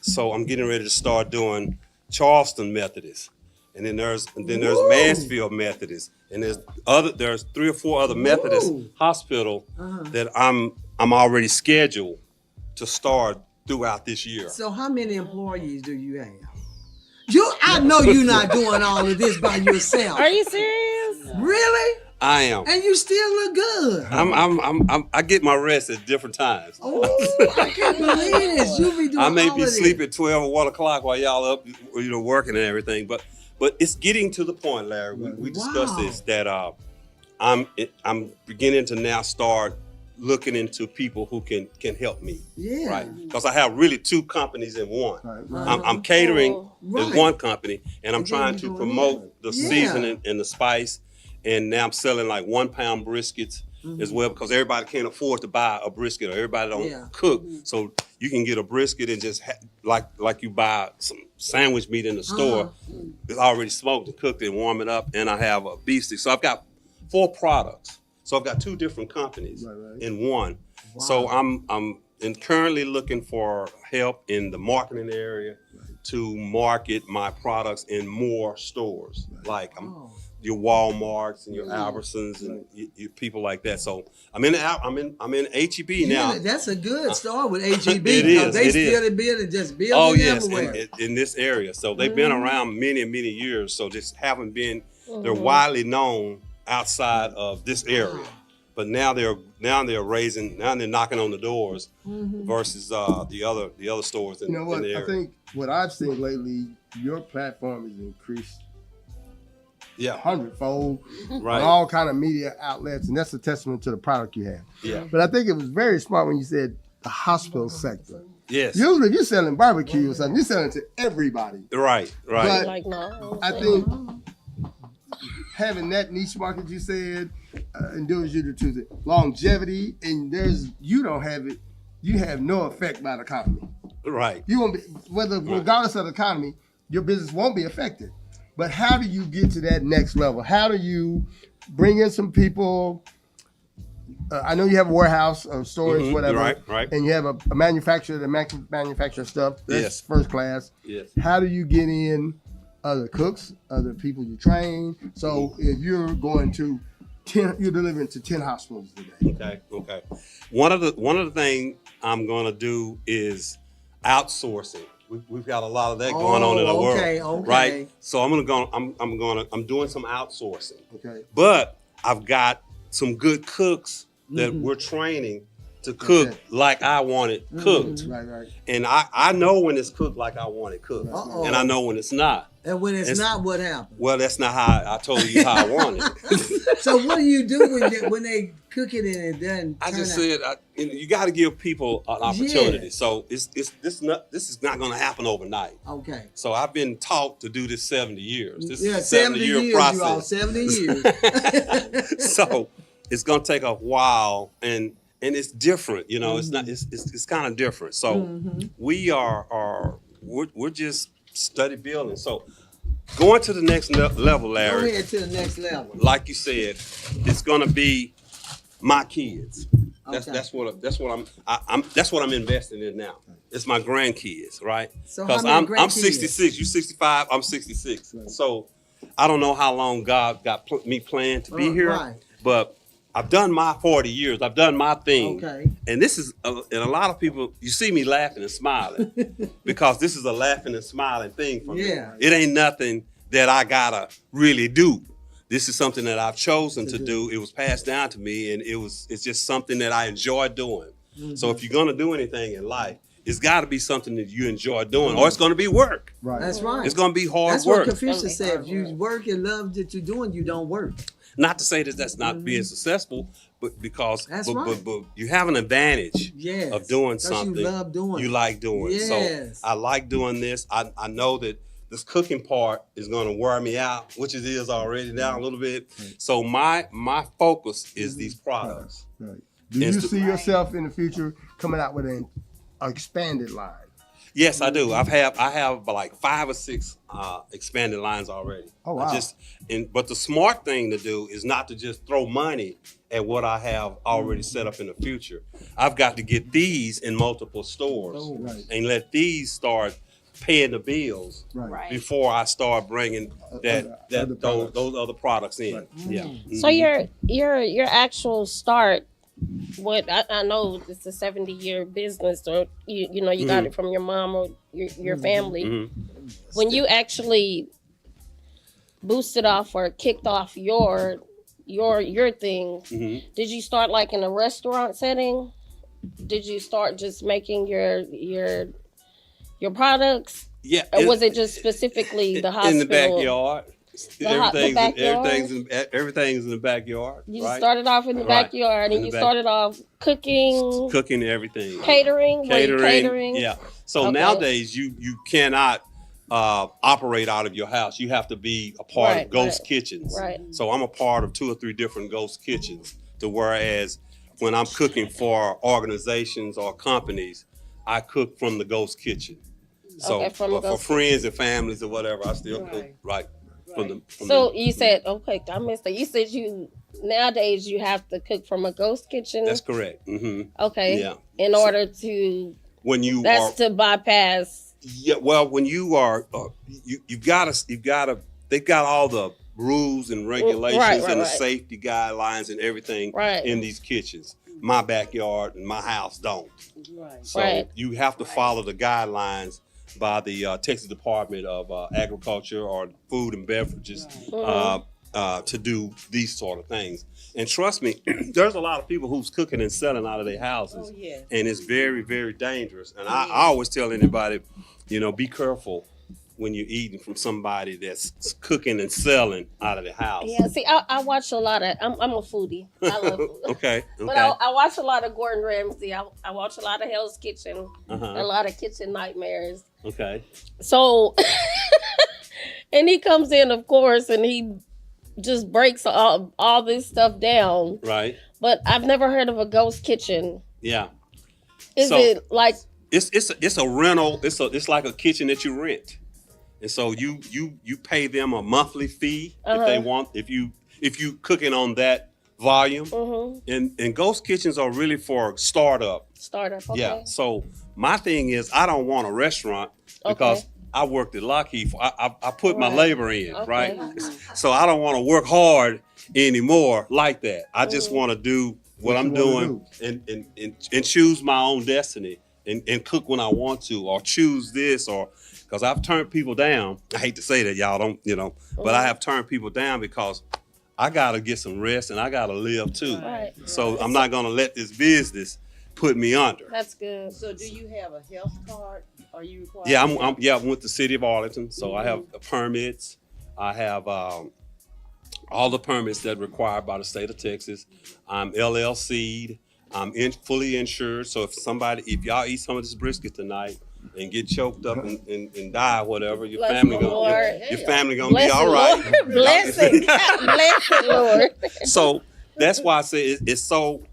so I'm getting ready to start doing Charleston Methodist, and then there's Woo. Mansfield Methodist, and there's 3 or 4 other Methodist Woo. hospital Uh-huh. that I'm already scheduled to start throughout this year. So how many employees do you have? I know you're not doing all of this by yourself. Are you serious? Really? I am. And you still look good. I get my rest at different times. Oh, I can't believe this. You be doing I may all be of asleep this. at 12 or 1 o'clock while y'all up, working and everything. But it's getting to the point, Larry. We discussed Wow. this that I'm beginning to now start looking into people who can help me, Yeah. right? Because I have really 2 companies in one. Right. I'm catering Oh, right. in one company, and I'm And then trying you to doing promote the Yeah. seasoning and the spice. And now I'm selling like 1 pound briskets as well, because everybody can't afford to buy a brisket, or everybody don't Yeah. cook. So you can get a brisket and just like you buy some sandwich meat in the store. It's already smoked and cooked and warm it up. And I have a beef stick. So I've got 4 products. So I've got 2 different companies Right. in one. So I'm currently looking for help in the marketing area to market my products in more stores. Like Oh. your Walmarts and your Albertsons and you people like that. So I'm in HEB now. Yeah, that's a good start with HEB. It is, They it is. still building, just building Oh yes, everywhere. in this area. So they've been around many years. So just haven't been. They're Mhm. widely known outside of this area. But now they're knocking on the doors versus the other stores in, You know what? in the I area. think what I've seen lately, your platform has increased Yeah, 100-fold right. on all kind of media outlets, and that's a testament to the product you have. Yeah. But I think it was very smart when you said the hospital sector. Yes. Usually, if you're selling barbecue or something, you're selling to everybody. Right. But Like, no. I think having that niche market you said endures you to the longevity, and you don't have it. You have no effect by the economy. Right. You won't be, regardless of the economy, your business won't be affected. But how do you get to that next level? How do you bring in some people? I know you have a warehouse or storage, whatever, right. and you have a manufacturer that manufactures stuff. That's Yes. first class. Yes. How do you get in other cooks, other people you train? So if you're going to 10, you're delivering to 10 hospitals today. Okay. One of the things I'm gonna do is outsourcing. We've got a lot of that going on in the okay, world, okay. right? So I'm doing some outsourcing, Okay. but I've got some good cooks that we're training to cook Okay. like I want it cooked, Right. and I know when it's cooked like I want it cooked, Uh-oh. and I know when it's not. And when it's not, what happens? Well, that's not how I told you how I want it. So what do you do when they cook it and it doesn't I turn just out? said you got to give people an opportunity. So this is not going to happen overnight. Okay. So I've been taught to do this 70 years. This Yeah, is a 70 70-year years, you all, process. 70 years. So it's going to take a while, and it's different. It's not. It's kind of different. So we're just study building. So going to the next level, Go Larry. ahead to the next level. Like you said, it's going to be my kids. Okay. That's what I'm investing in now. It's my grandkids, right? So Because how many I'm grandkids? 66, you 65, I'm 66. Right. So I don't know how long God got me planned to be here, right. but I've done my 40 years. I've done my thing. Okay. And this is, and a lot of people, you see me laughing and smiling because this is a laughing and smiling thing for me. Yeah. It ain't nothing that I gotta really do. This is something that I've chosen to do. It was passed down to me, and it's just something that I enjoy doing. So if you're gonna do anything in life, it's got to be something that you enjoy doing, or it's gonna be work. Right. That's right. It's gonna be hard That's work. what Confucius said. If you work and love that you're doing, you don't work. Not to say that that's not being successful, but because That's but, right. but you have an advantage Yes. of doing 'Cause something you love doing you it. like doing. Yes. So I like doing this. I know that this cooking part is going to wear me out, which it is already now a little bit. So my focus is these products. Right. Do you Insta- see yourself in the future coming out with an expanded line? Yes, I do. I have like 5 or 6 expanded lines already. Oh, wow. But the smart thing to do is not to just throw money at what I have already set up in the future. I've got to get these in multiple stores Right. and let these start paying the bills Right. before I start bringing Other those other products in. Right. Yeah. So your actual start, what I know it's a 70-year business, or you know you got it from your mom or your family. Mm-hmm. When you actually boosted off or kicked off your thing, Mm-hmm. did you start like in a restaurant setting? Did you start just making your products? Yeah. Or was it just specifically the hospital? In the backyard. The backyard? Everything's in the backyard. You right? started off in the Right. backyard, In and the you back- started off cooking, Cooking everything. catering. Were you catering? Yeah. So Okay. nowadays you cannot operate out of your house. You have to be a part Right, of ghost right, kitchens. right. So I'm a part of 2 or 3 different ghost kitchens. To whereas when I'm cooking for organizations or companies, I cook from the ghost kitchen. So Okay, from the for ghost friends and families or whatever, I still cook right from the. So you said, okay, I missed that. You said nowadays you have to cook from a ghost kitchen. That's correct. Mm-hmm. Okay. Yeah. In order to, When you that's are, to bypass. yeah. Well, when you are, you've got to. They've got all the rules and regulations right, and the right. safety guidelines and everything Right. in these kitchens. My backyard and my house don't. Right. So Right. you have to follow the guidelines by the Texas Department of Agriculture or Food and Beverages to do these sort of things. And trust me, there's a lot of people who's cooking and selling out of their houses, Oh, yes. and it's very, very dangerous. And I always tell anybody, be careful when you're eating from somebody that's cooking and selling out of the house. Yeah, see, I watch a lot of, I'm a foodie. I love food. Okay. But I watch a lot of Gordon Ramsay. I watch a lot of Hell's Kitchen, Uh-huh. a lot of Kitchen Nightmares. Okay. So, and he comes in, of course, and he just breaks all this stuff down. Right. But I've never heard of a ghost kitchen. Yeah. Is So- it like, It's a rental. It's like a kitchen that you rent, and so you pay them a monthly fee if they want. If you cooking on that volume, and ghost kitchens are really for startup. startup? Okay. Yeah. So my thing is, I don't want a restaurant because Okay. I worked at Lockheed. I put my Right. labor in, Okay. right? So I don't want to work hard anymore like that. I just want to do what I'm you wanna doing and choose my own destiny and cook when I want to, or choose this, or because I've turned people down. I hate to say that, y'all don't, but I have turned people down because I gotta get some rest and I gotta live too. Right. So I'm not gonna let this business put me under. That's good. So do you have a health card? Are you required? Yeah, to have- I went to the city of Arlington, so I have the permits. I have all the permits that are required by the state of Texas. I'm LLC'd. I'm fully insured. So if y'all eat some of this brisket tonight and get choked up and die, whatever, your Bless family the Lord. your family gonna Bless be all it, right. Lord. Bless it. Bless it, Lord. So that's why I say it's so.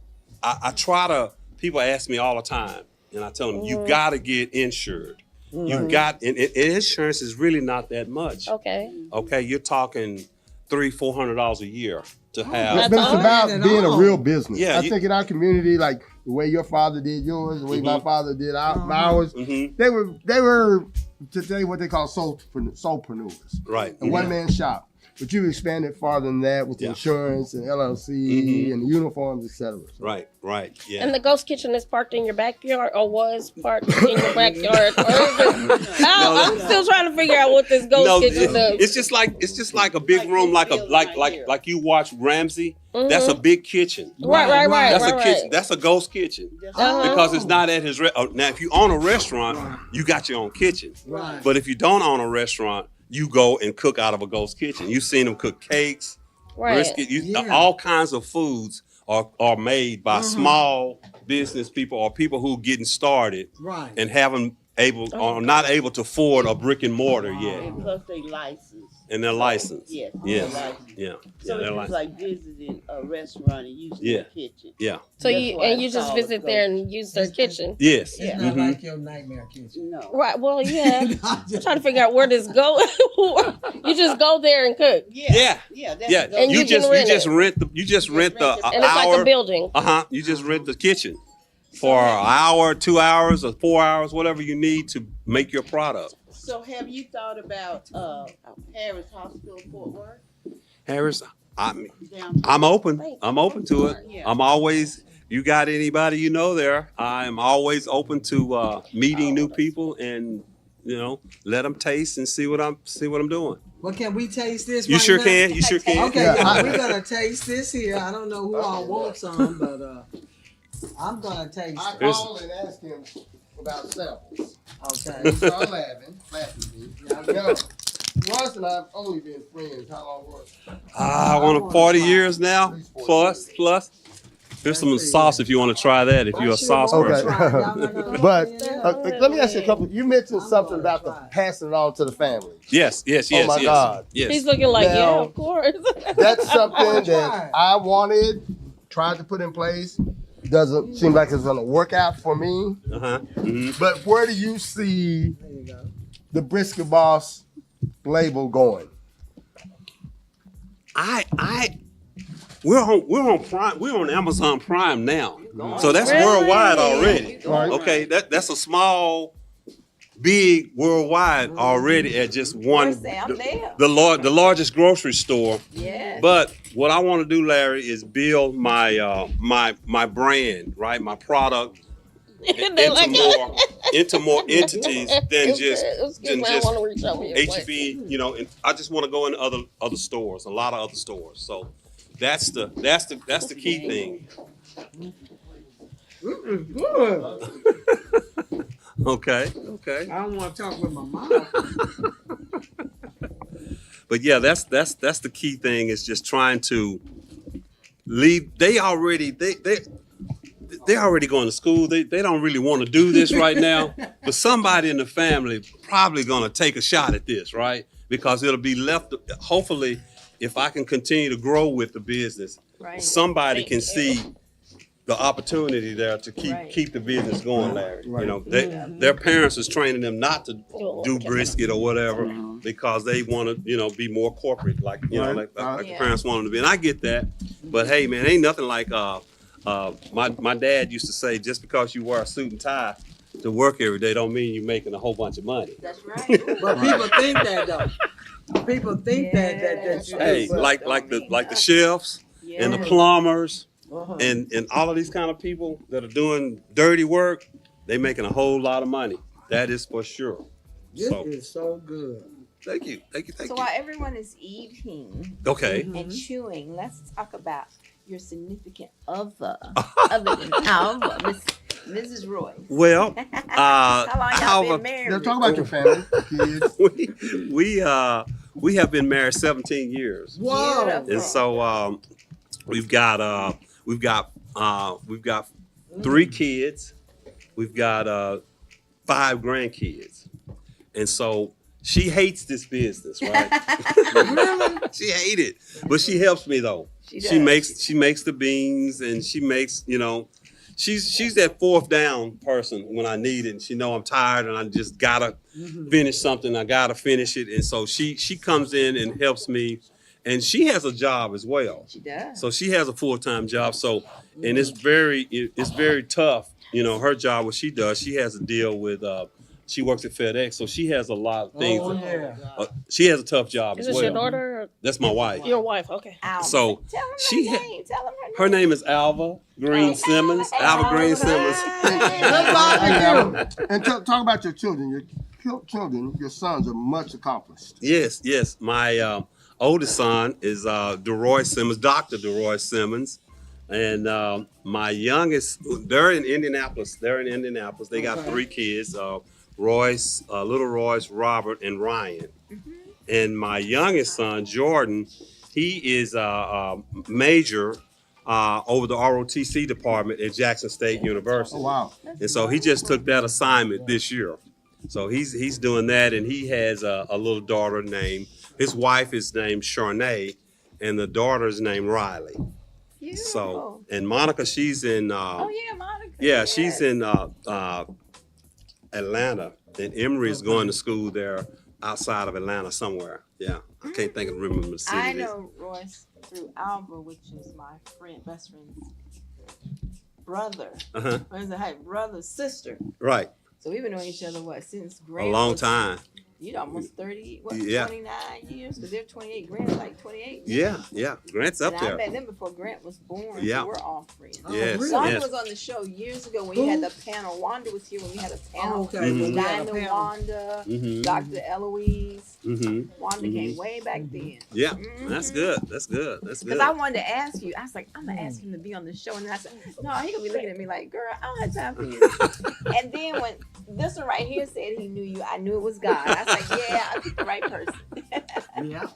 I try to. People ask me all the time, and I tell them you got to get insured. You got and insurance is really not that much. Okay. Okay, you're talking $300-400 a year to have. That's But it's all about right. being a real business. Yeah, I you- think in our community, like the way your father did yours, the way my father did ours, Mhm. they were today what they call soulpreneurs, Right. a one man shop. But you've expanded farther than that with Yeah. insurance and LLC and the uniforms, etc. Right. Yeah. And the ghost kitchen is parked in your backyard, or was parked in your backyard? Or is it, I'm still trying to figure out what this ghost kitchen does. it's just like a big Like room, this like building right here. like you watch Ramsey. That's a big kitchen. Right. That's a right. kitchen. That's a ghost kitchen. Uh-huh. Because it's not at his now if you own a restaurant, you got your own kitchen. Right. But if you don't own a restaurant, you go and cook out of a ghost kitchen. You've seen them cook cakes, Right. brisket. All kinds of foods are made by small business people or people who getting started Right. and are not able to afford a brick and mortar yet, And plus they licensed. and they're licensed. Yes. Yes. They're licensed. Yeah. So they're it's just licensed. like visiting a restaurant and using Yeah. the kitchen. Yeah. So That's you why and you it's just called a visit there coach. and use their kitchen. Yes. It's not like your nightmare kitchen. No. Right. Well, yeah. I'm trying to figure out where this go. You just go there and cook, Yeah. Yeah. That's Yeah. the- And You you can just rent rent the and it's like hour. a building. You just rent the kitchen for an hour, 2 hours, or 4 hours, whatever you need to make your product. So have you thought about Harris Hospital, Fort Worth? Harris, Down I'm open. I'm open to it. Yeah. I'm always. You got anybody you know there? I'm always open to meeting new people and let them taste and see what I'm doing. Well, can we taste this? You right sure now? can. You sure can. Okay, Yeah. we're gonna taste this here. I don't know who all wants some, but I'm gonna taste I it. called and asked him about samples. Okay. He started laughing at me. No, Royce and I've only been friends. How long was it? I want 40 years now. At least 40 Plus. There's some sauce if you want to try that. If you're a sauce Okay. person. But let me ask you a couple. You mentioned something about the passing it on to the family. Yes. Oh my God. Yes. He's looking like, Now- yeah, of course. That's something Try it. that I wanted, tried to put in place. Doesn't seem like it's gonna work out for me. But where do you see There you go. the Brisket Boss label going? We're on Prime. We're on Amazon Prime now, so that's worldwide already. Right. Okay, that's a small, big worldwide already at just one. The largest grocery store. Yeah. But what I want to do, Larry, is build my my brand, right? My product into more entities than just I want to reach over here. HB. And I just want to go into other stores, a lot of other stores. So that's the key thing. Mm-mm, good. Okay. I don't want to talk with my mouth. But yeah, that's the key thing is just trying to leave. They're already going to school. They don't really want to do this right now. But somebody in the family probably going to take a shot at this, right? Because it'll be left. Hopefully, if I can continue to grow with the business, Right. somebody can see the opportunity there to keep the business going, Larry. Their parents is training them not to do brisket or whatever because they want to, be more corporate, like the parents want them to be. And I get that, but hey, man, ain't nothing like my dad used to say, just because you wear a suit and tie to work every day don't mean you're making a whole bunch of money. That's right. But people think that though. People think that you Hey, do. like the chefs and the plumbers. And all of these kind of people that are doing dirty work, they making a whole lot of money. That is for sure. This is so good. Thank you. So while everyone is eating Okay. and chewing, let's talk about your significant other than Alva, Mrs. Royce. Well, How long y'all Alva, been married? Now talk about your family, kids. we have been married 17 years, Whoa. and so we've got 3 kids, we've got 5 grandkids, and so she hates this business, right? She hates it, but she helps me though. She makes the beans, and she makes she's that fourth down person when I need it, and she know I'm tired and I just gotta finish something. I gotta finish it, and so she comes in and helps me, and she has a job as well. She does. So she has a full-time job. So and it's very tough. Her job, what she does, she has to deal with. She works at FedEx, so she has a lot of things. Oh, yeah. She has a tough job Is as this well. your daughter? Or That's my wife. your wife? Okay. Alva. So Tell them she her ha- name. Tell them Her name is Alva Green Simmons. Alva Green Simmons. And talk about your children. Your children, your sons are much accomplished. Yes. My oldest son is Royce Simmons, Dr. Royce Simmons. And my youngest, they're in Indianapolis. They got 3 kids, Royce, little Royce, Robert, and Ryan. And my youngest son, Jordan, he is a major over the ROTC department at Jackson State University. Oh, wow. And so he just took that assignment this year. So he's doing that, and he has a little daughter named, his wife is named Charnay, and the daughter's named Riley. Beautiful. So, and Monica, she's in, Oh yeah, Monica. yeah, she's in Atlanta, and Emory is going to school there outside of Atlanta somewhere. Yeah, I can't remember the city. I it is. know Royce through Alva, which is my best friend's brother. Uh-huh. Brother's sister. Right, So we've been knowing each other since a Grant long was, time. almost 30, Yeah. 29 years? Because they're 28. Grant's like 28. Yeah, Grant's up And I there. met them before Grant was born. Yeah. So we're all friends. Yes, really? Wanda yes. was on the show years ago when you had the panel. Wanda was here when we had a panel. Okay, Mhm. when we had a Dinah, panel. Wanda, Mm-hmm. Dr. Eloise. Mm-hmm. Wanda came way back then. Yeah, Mhm. that's good. That's good. That's good. Because I wanted to ask you, I was like, I'm gonna ask him to be on the show, and then I said, no, he gonna be looking at me like, girl, I don't have time for you. And then when this one right here said he knew you, I knew it was God. I was like, yeah, I picked the right person. Yeah.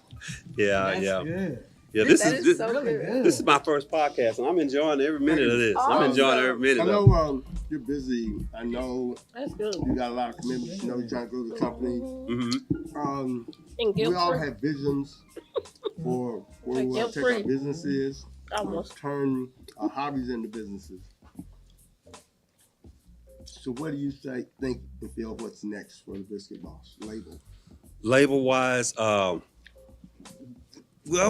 Yeah, That's yeah, good. yeah. That is so really good. good. This is my first podcast, and I'm enjoying every minute of this. I'm enjoying every I minute of it. know you're busy. I know That's good. you got a lot of commitments. You know, you're trying to grow the company. Mm-hmm. And We all guilt-free. have visions for where Like we want to take our guilt-free. businesses, Almost. turn our hobbies into businesses. So what do you think and feel what's next for the Brisket Boss label? Label wise, well,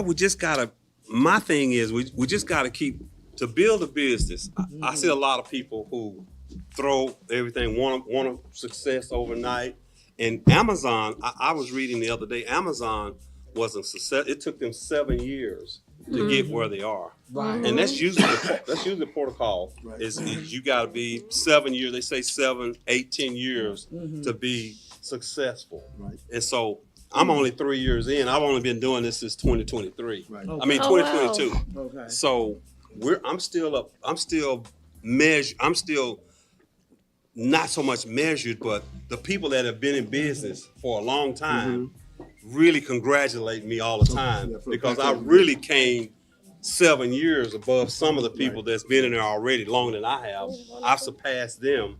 we just gotta. My thing is, we just gotta keep to build a business. I see a lot of people who throw everything, want a success overnight. And Amazon, I was reading the other day, Amazon wasn't success. It took them 7 years to get where they are. Right. And that's usually the protocol. Right. Is you got to be 7 years. They say 7, 8, 10 years to be successful. Right. And so I'm only 3 years in. I've only been doing this since 2023. Right. I mean Oh, wow. 2022. Okay. So I'm still not so much measured, but the people that have been in business for a long time really congratulate me all the time Yeah, for because back I then. really came 7 years above some of the people that's been in there already longer than I have. I've surpassed them,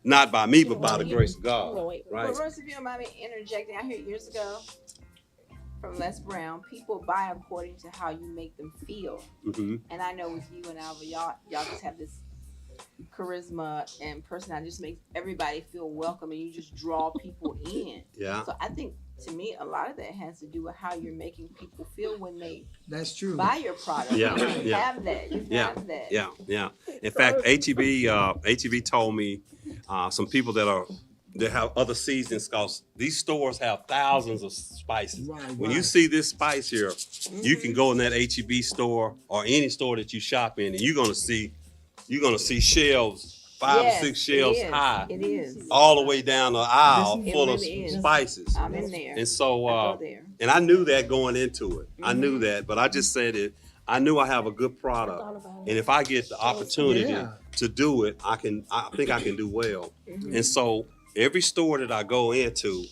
not by me, but by the grace of God. Wait. Right? Well, Royce, if you don't mind me interjecting, I heard years ago from Les Brown, people buy according to how you make them feel. Hmm. And I know with you and Alva, y'all just have this charisma and personality, just makes everybody feel welcome, and you just draw people in. Yeah. So I think, to me, a lot of that has to do with how you're making people feel when they That's true. buy your product. Yeah, You yeah. have that. You Yeah, have that. Yeah. In fact, HEB told me some people that have other seasons, because these stores have thousands of spices. Right, When right. you see this spice here, you can go in that HEB store or any store that you shop in, and you're gonna see shelves, 5 Yes, or 6 shelves it is. high, It is. all the way down the aisle It full of really is. spices. I'm in there. And so, I go there. and I knew that going into it. I Mm-hmm. knew that, but I just said it. I knew I have a good product, and if I get the opportunity Yeah. to do it, I think I can do well. Mm-hmm. And so, every store that I go into,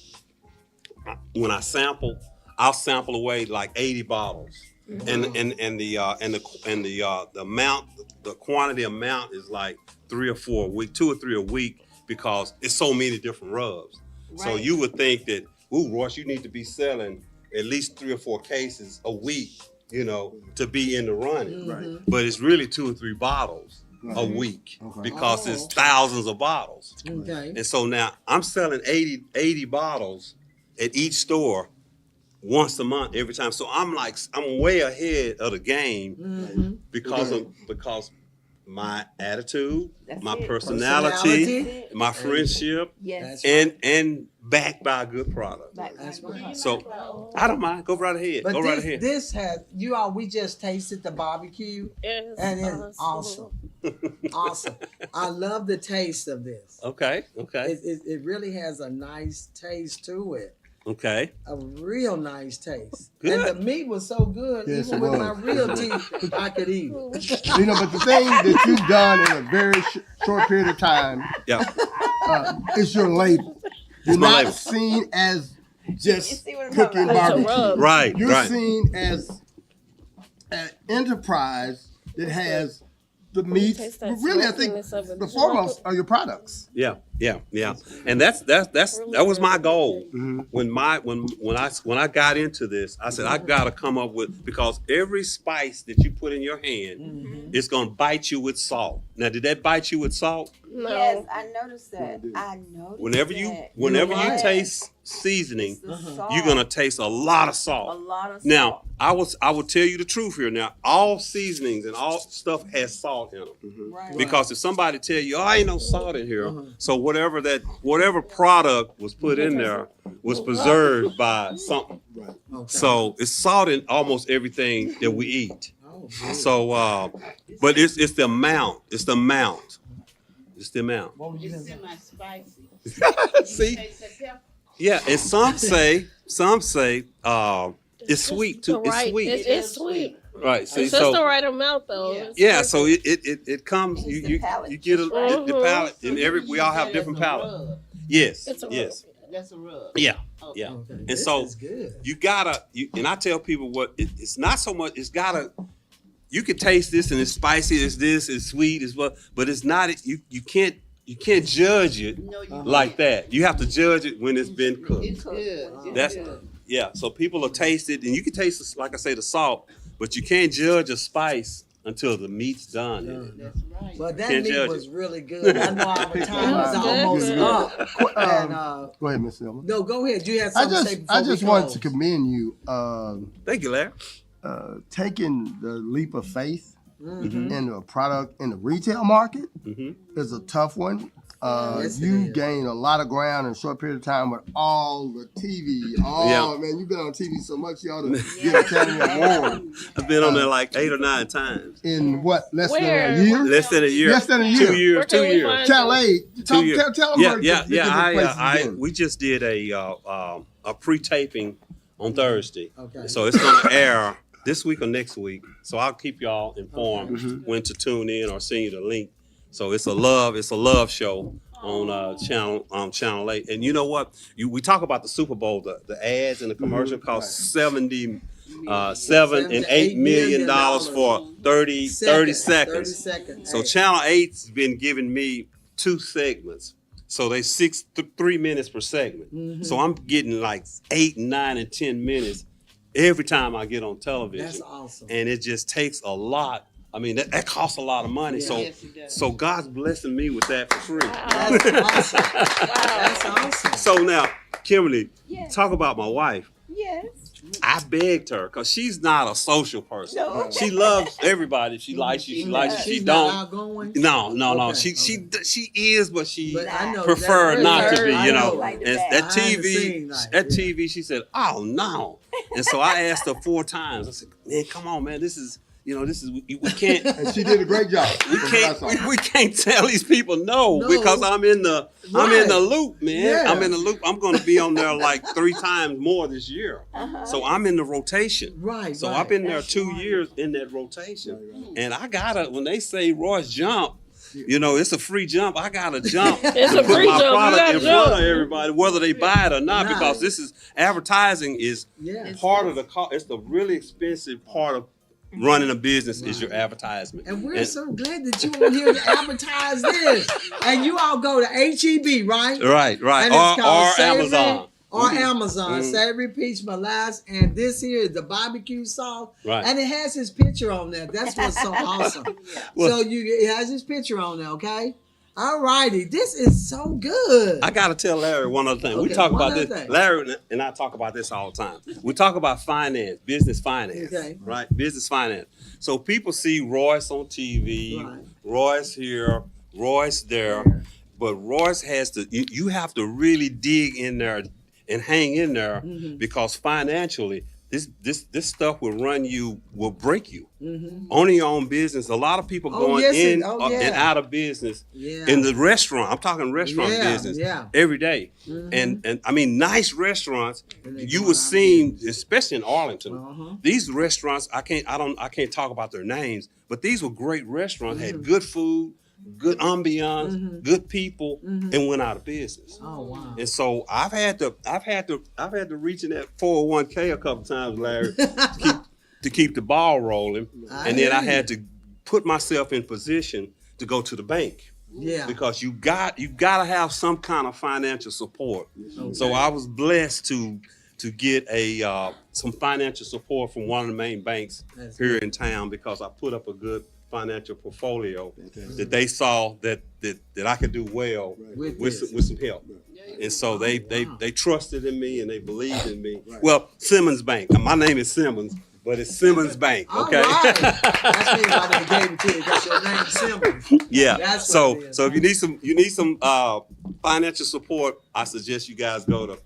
when I sample, I'll sample away like 80 bottles, and the amount, the quantity amount is like 3 or 4 a week, 2 or 3 a week, because it's so many different rubs. So Right. you would think that, ooh, Royce, you need to be selling at least 3 or 4 cases a week, to be in the running. Right. But it's really 2 or 3 bottles a Right. week Okay. because it's thousands of bottles. Okay. And so now I'm selling 80 bottles at each store once a month every time. So I'm way ahead of the game because my attitude, That's my it. personality, my friendship, Yes. and backed by a good product. That's right. So I don't mind. Go right ahead. But Go right ahead. this has we just tasted the barbecue and it's awesome. Awesome. I love the taste of this. Okay. It really has a nice taste to it. Okay. A real nice taste. Good. And the meat was so good, Yes, even it with was. my real teeth, I could eat it. But the thing that you've done in a very short period of time Yeah. is your label. You're my not label. seen as You just see what I'm cooking talking about? barbecue. Rub. Right. You're Right. seen as an enterprise that has the meats. Taste that Really, I think smokiness of it. the foremost are your products. Yeah, and that was my goal when I got into this. I said I got to come up with, because every spice that you put in your hand, it's gonna bite you with salt. Now, did that bite you with salt? No. Yes, I noticed that. I noticed Whenever you taste seasoning, you're gonna taste a lot of salt. A lot of salt. Now, I will tell you the truth here. Now, all seasonings and all stuff has salt in them. Right. Because if somebody tell you, "Oh, ain't no salt in here," so whatever product was put in there was preserved by something. Right. Okay. So it's salt in almost everything that we eat. Oh, So, but it's the amount. It's the amount. It's the amount. what were you It's gonna say? semi-spicy. See? Taste the pepper. Yeah, and some say, it's sweet too. It's Right. sweet. It's sweet. Right. See, It's just the so right amount though. Yeah. It's yeah, perfect. so it comes. It's You the you palate. you get the Mhm. palate, and So we all have use that different as a palates. rub. Yes. It's a Yes. That's a rub. Yeah. Okay. Yeah. Okay, And this so is good. you gotta. And I tell people it's not so much. It's gotta. You can taste this and it's spicy. It's this. It's sweet. It's what. But it's not. You can't judge it No, you like that. You have to judge it when it's been cooked. It's good. It's That's good. yeah. So people will taste it, and you can taste, like I say, the salt, but you can't judge a spice until the meat's done. in it. That's right. But that Can't meat judge was it. really good. I know our time is almost Good. up. And, Go ahead, Miss Elma. no, go ahead. You had I something to say just before I just we wanted close. to commend you Thank you, Larry. taking the leap of faith Mhm. into a product in the retail market Mm-hmm. is a tough one. Yes, it You is. gained a lot of ground in a short period of time with all the TV. Oh Yeah. man, you've been on TV so much, you ought to get an Academy Award I've been on there like 8 or 9 times. in what less Where? than a year? Less than a year. Less than a year. 2 years. Where can 2 we years. find Channel 8. 2 years. Tell them Yeah, where yeah, the different yeah. places been. We just did a pre-taping on Thursday, Okay. so it's gonna air this week or next week. So I'll keep y'all informed when to tune in or send you the link. So it's a love show on channel 8. And you know what? We talk about the Super Bowl, the ads and the commercial cost $7 and $8 million for 30 seconds. 30 seconds. So Hey. Channel 8's been giving me 2 segments. So they 3 minutes per segment. So I'm getting like 8, 9, and 10 minutes every time I get on television. That's awesome. And it just takes a lot. I mean, that costs a lot of money. Yeah. So Yes, it does. so God's blessing me with that for free. That's awesome. That's awesome. So now, Kimberly, Yes. talk about my wife. Yes. I begged her because she's not a social person. No. She loves everybody. She likes you. She likes you. She She's don't. not outgoing. No. Okay, She is, but she But I know prefer that- not to be. I You know, Like the and back. that Behind the TV, scene, like, that yeah. TV. She said, "Oh no," and so I asked her 4 times. I said, "Man, come on, man. This is we can't." And she did a great job. We can't tell these people no, No. because I'm in the Right. loop, man. Yeah. I'm in the loop. I'm going to be on there like 3 times more this year. So I'm in the rotation. Right. So right. I've been there That's 2 smart. years in that rotation, and I gotta, when they say Royce jump, it's a free jump. I gotta jump. It's to a put free my jump. You product gotta in front jump. of everybody, whether they buy it or not, Right. because this is advertising is Yeah. part of the cost. It's the really expensive part of running a business is your advertisement. And we're so glad that you are here to advertise this. And you all go to HEB, right? Right, And it's called or Savory- Amazon. Or Mhm. Amazon, Mhm. Savory Peach Molasses, and this here is the barbecue sauce, Right. and it has his picture on there. That's what's so awesome. Well- So it has his picture on there, okay? All righty, this is so good. I gotta tell Larry one other thing. We Okay, talk one about other this. thing. Larry and I talk about this all the time. We talk about finance, business finance, Okay. right? Business finance. So people see Royce on TV, Right. Royce here, Royce there, but Royce has to. You have to really dig in there and hang in there Mm-hmm. because financially, this stuff will break you. Mm-hmm. Owning your own business, a lot of people Oh, going yes, in oh, yeah. and out of business Yeah. in the restaurant. I'm talking restaurant Yeah, business yeah. every day. Mhm. And I mean nice restaurants. And they You going would out see, especially in Arlington, Uh-huh. these restaurants. I can't talk about their names, but these were great restaurants. Mm-hmm. Had good food, good ambiance, good people, and went out of business. Oh wow. And so I've had to reach in that 401k a couple times, Larry, to keep the ball rolling. And then I hear had to put myself in position to go to the bank. Yeah. Because you got to have some kind of financial support. So I was blessed to get some financial support from one of the main banks here in town, because I put up a good financial portfolio that they saw that I could do well with some help. And so they trusted in me and they believed in me. Well, Simmons Bank. My name is Simmons, but it's Simmons Bank. Okay. All right. That's me why they gave it to you. That's your name, Simmons. Yeah. That's So what it is. if you need some financial support, I suggest you guys go to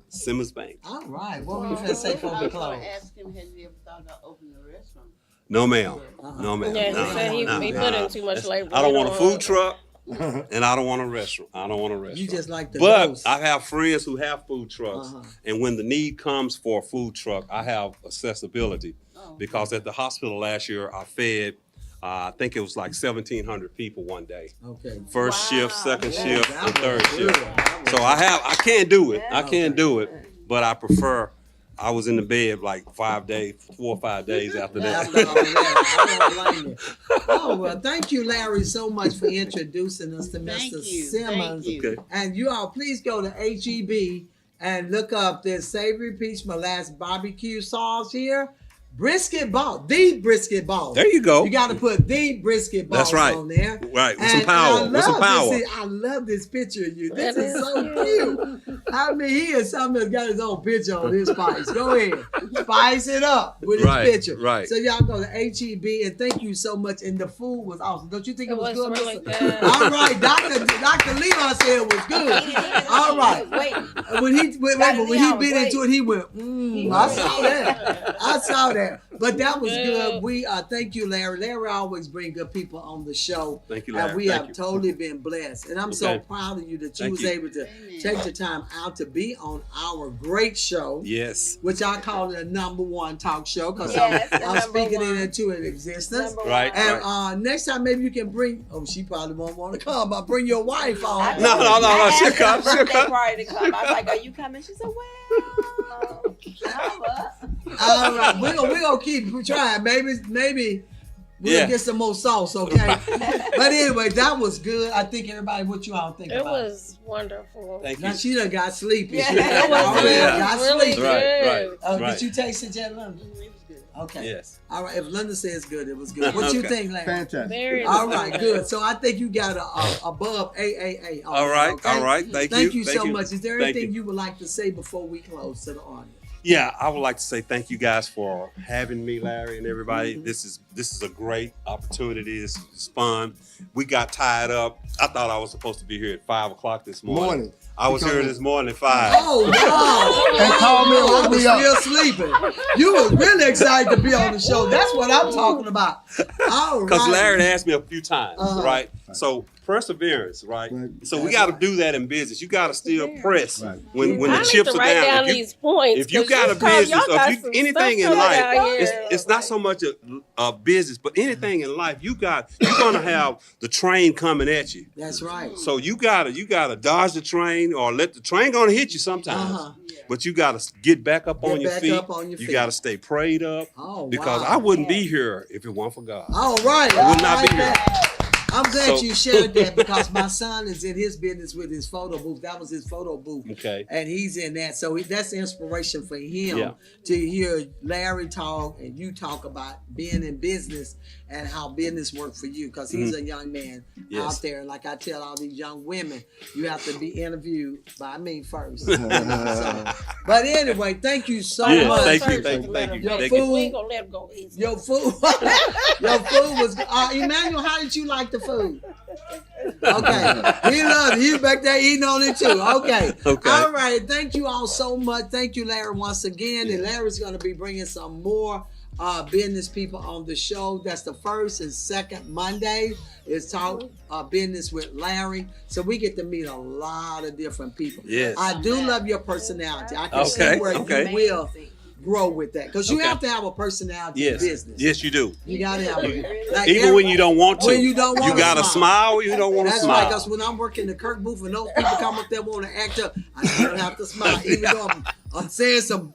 Simmons Bank. All right. What were you finna say before I we was close? gonna ask him, has he ever thought about opening a restaurant? No, ma'am. No, ma'am. Yeah, No, he said he no, put no. in too much labor. I don't want a He food truck, and I don't want a restaurant. I don't want a restaurant. You just like the But ghost. I have friends who have food trucks, and when the need comes for a food truck, I have accessibility. Because at the hospital last year, I fed, I think it was like 1,700 people one day. Okay. First shift, second shift, that and was third good. shift. That was So I can't do it. I can't do it, but I prefer. I was in the bed like 4 or 5 days after After that. all that, I don't blame you. Oh, well, thank you, Larry, so much for introducing us to Thank Mr. you. Simmons. Thank you. Okay. And you all, please go to HEB and look up this Savory Peach Molasses barbecue sauce here. Brisket Boss, the Brisket Boss. There you go. You got to put the Brisket Boss That's right. on there. Right, with some And power. I With some love power. this. I love this picture of you. This That is is so cute. I mean, he is something that's got his own picture on his spice. Go ahead. Spice it up with his Right, picture. right. So y'all go to HEB and thank you so much. And the food was awesome. Don't you think it, It was was good? really Mr.? good. All right. Dr. Leon said it was good. All right. Wait. When he Leon bit was into it, he went, I saw that. I saw that. But that was good. We thank you, Larry. Larry always bring good people on the show. Thank you, Larry. And we Thank have you. totally been blessed. And I'm so Okay. proud of you that you Thank was you. able to Amen. take the time out to be on our great show. Yes. Which I call it a #1 talk show because Yes, the I'm number speaking one. it into an existence. Number Right. one. And next time maybe you can bring. Oh, she probably won't want to come, but bring your wife on. No, I she'll asked come, her she'll birthday come. party to come. I was like, "Are you coming?" She said, "Well, Elma." All right, we're gonna keep trying. Maybe we'll Yeah. get some more sauce, okay? But anyway, that was good. I think everybody, what you all think It about was wonderful. Thank Now you. she done got sleepy. Yeah. She done It was already good. got Really sleepy. good. Right. Oh, Right. did you taste it yet, Linda? It was good. Okay. Yes. All right. If Linda says good, it was good. What you Okay. think, Larry? Fantastic. Very All right, good. So I think you got a above AAA. on All it, right. okay? All right. Thank you. Thank you so much. Is there Thank anything you. you would like to say before we close to the audience? Yeah, I would like to say thank you guys for having me, Larry, and everybody. This is a great opportunity. This is fun. We got tied up. I thought I was supposed to be here at 5:00 this morning. I was here this morning at 5. Oh, wow. And call me and I wake was me up. still sleeping. You was really excited to be on the show. That's what I'm talking about. All right. Because Larry asked me a few times, Uh-huh. right? So perseverance, right? Right. So we got to do that in business. You got to still press Right. when I the need chips to are write down. down If you- these points. if you 'cause got a y'all business, or got if you, some anything in stuff life, coming out here. it's not so much a business, but anything in life, you're gonna have the train coming at you. That's right. So you gotta dodge the train, or let the train gonna hit you sometimes. Uh-huh. But you gotta get back up Get on your back feet. up on your You feet. gotta stay prayed up, Oh, because wow. I wouldn't be here if it weren't for God. All right. I would I not like be here. that. I'm glad So- you shared that because my son is in his business with his photo booth. That was his photo booth. Okay. And he's in that. So that's inspiration for him Yeah. to hear Larry talk and you talk about being in business and how business worked for you because he's a young man Yes. out there. Like I tell all these young women, you have to be interviewed by me first. But anyway, thank you so Yeah, much. thank you, First, thank you, thank you, Your thank food- you. We ain't gonna let it go easy. Your food, was. Emmanuel, how did you like the food? Okay, he loved it. He's back there eating on it too. Okay. Okay. All right. Thank you all so much. Thank you, Larry, once again. And Larry's going to be bringing some more business people on the show. That's the first and second Monday. It's talk business with Larry. So we get to meet a lot of different people. Yes. I do love your personality. I can see Okay, where okay. you will grow with that because you Okay. have to have a personality in Yes. business. Yes, you do. You gotta have it. Like Even when you don't want to. when you don't want You gotta smile or you don't want to That's right, smile. because when I'm working the Kirk booth and those people come up there want to act up, I still have to smile, even though I'm saying some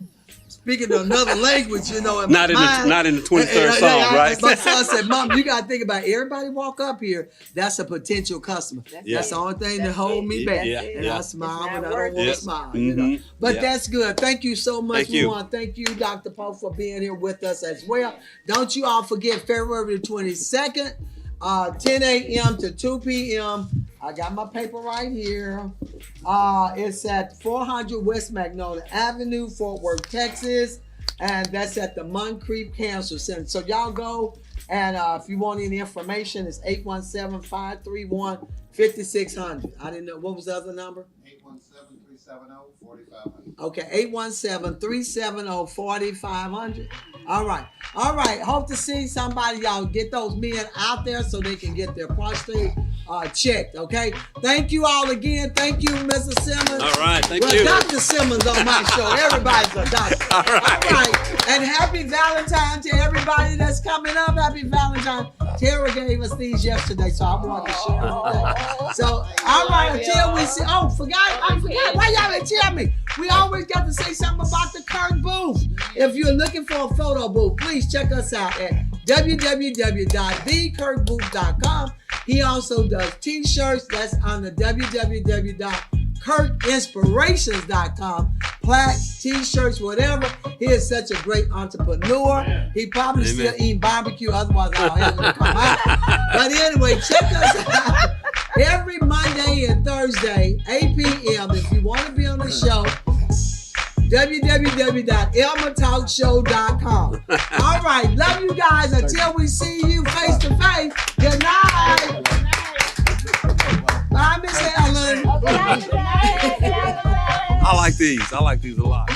speaking another language, you know. In Not in my mind. the 23rd Psalm, right? My son said, "Mom, you got to think about it. Everybody walk up here. That's a potential customer. That's the only thing that hold me back." Yeah, And yeah. I smile, It's but I not don't want to working. smile. You know? Mhm. But Yeah. that's good. Thank you so much. Thank We you. want to thank you, Dr. Polk, for being here with us as well. Don't you all forget February the 22nd, 10 a.m. to 2 p.m. I got my paper right here. It's at 400 West Magnolia Avenue, Fort Worth, Texas. And that's at the Moncrief Cancer Center. So y'all go, and if you want any information, it's 817-531-5600. I didn't know, what was the other number? 817-370-4500. Okay, 817-370-4500. All right. Hope to see somebody. Y'all get those men out there so they can get their prostate checked. Okay. Thank you all again. Thank you, Mr. Simmons. All right, thank well, you. Dr. Simmons on my show. Everybody's a doctor. All right. All right. And happy Valentine to everybody that's coming up. Happy Valentine. Tara gave us these yesterday, so I wanted to share them today. So, all right, until we see. I forgot. Why y'all didn't tell me? We always got to say something about the Kirk booth. If you're looking for a photo booth, please check us out at www.thekirkbooth.com. He also does t-shirts. That's on the www.kirkinspirations.com. Plaques, t-shirts, whatever. He is such a great entrepreneur. He probably still eating barbecue, otherwise I'll have him to come out. But anyway, check us out every Monday and Thursday, 8 p.m. If you want to be on the show, www.elmatalkshow.com. All right, love you guys. Until we see you face to face. Good night. Bye, Miss Ellen. Okay, I like these a lot.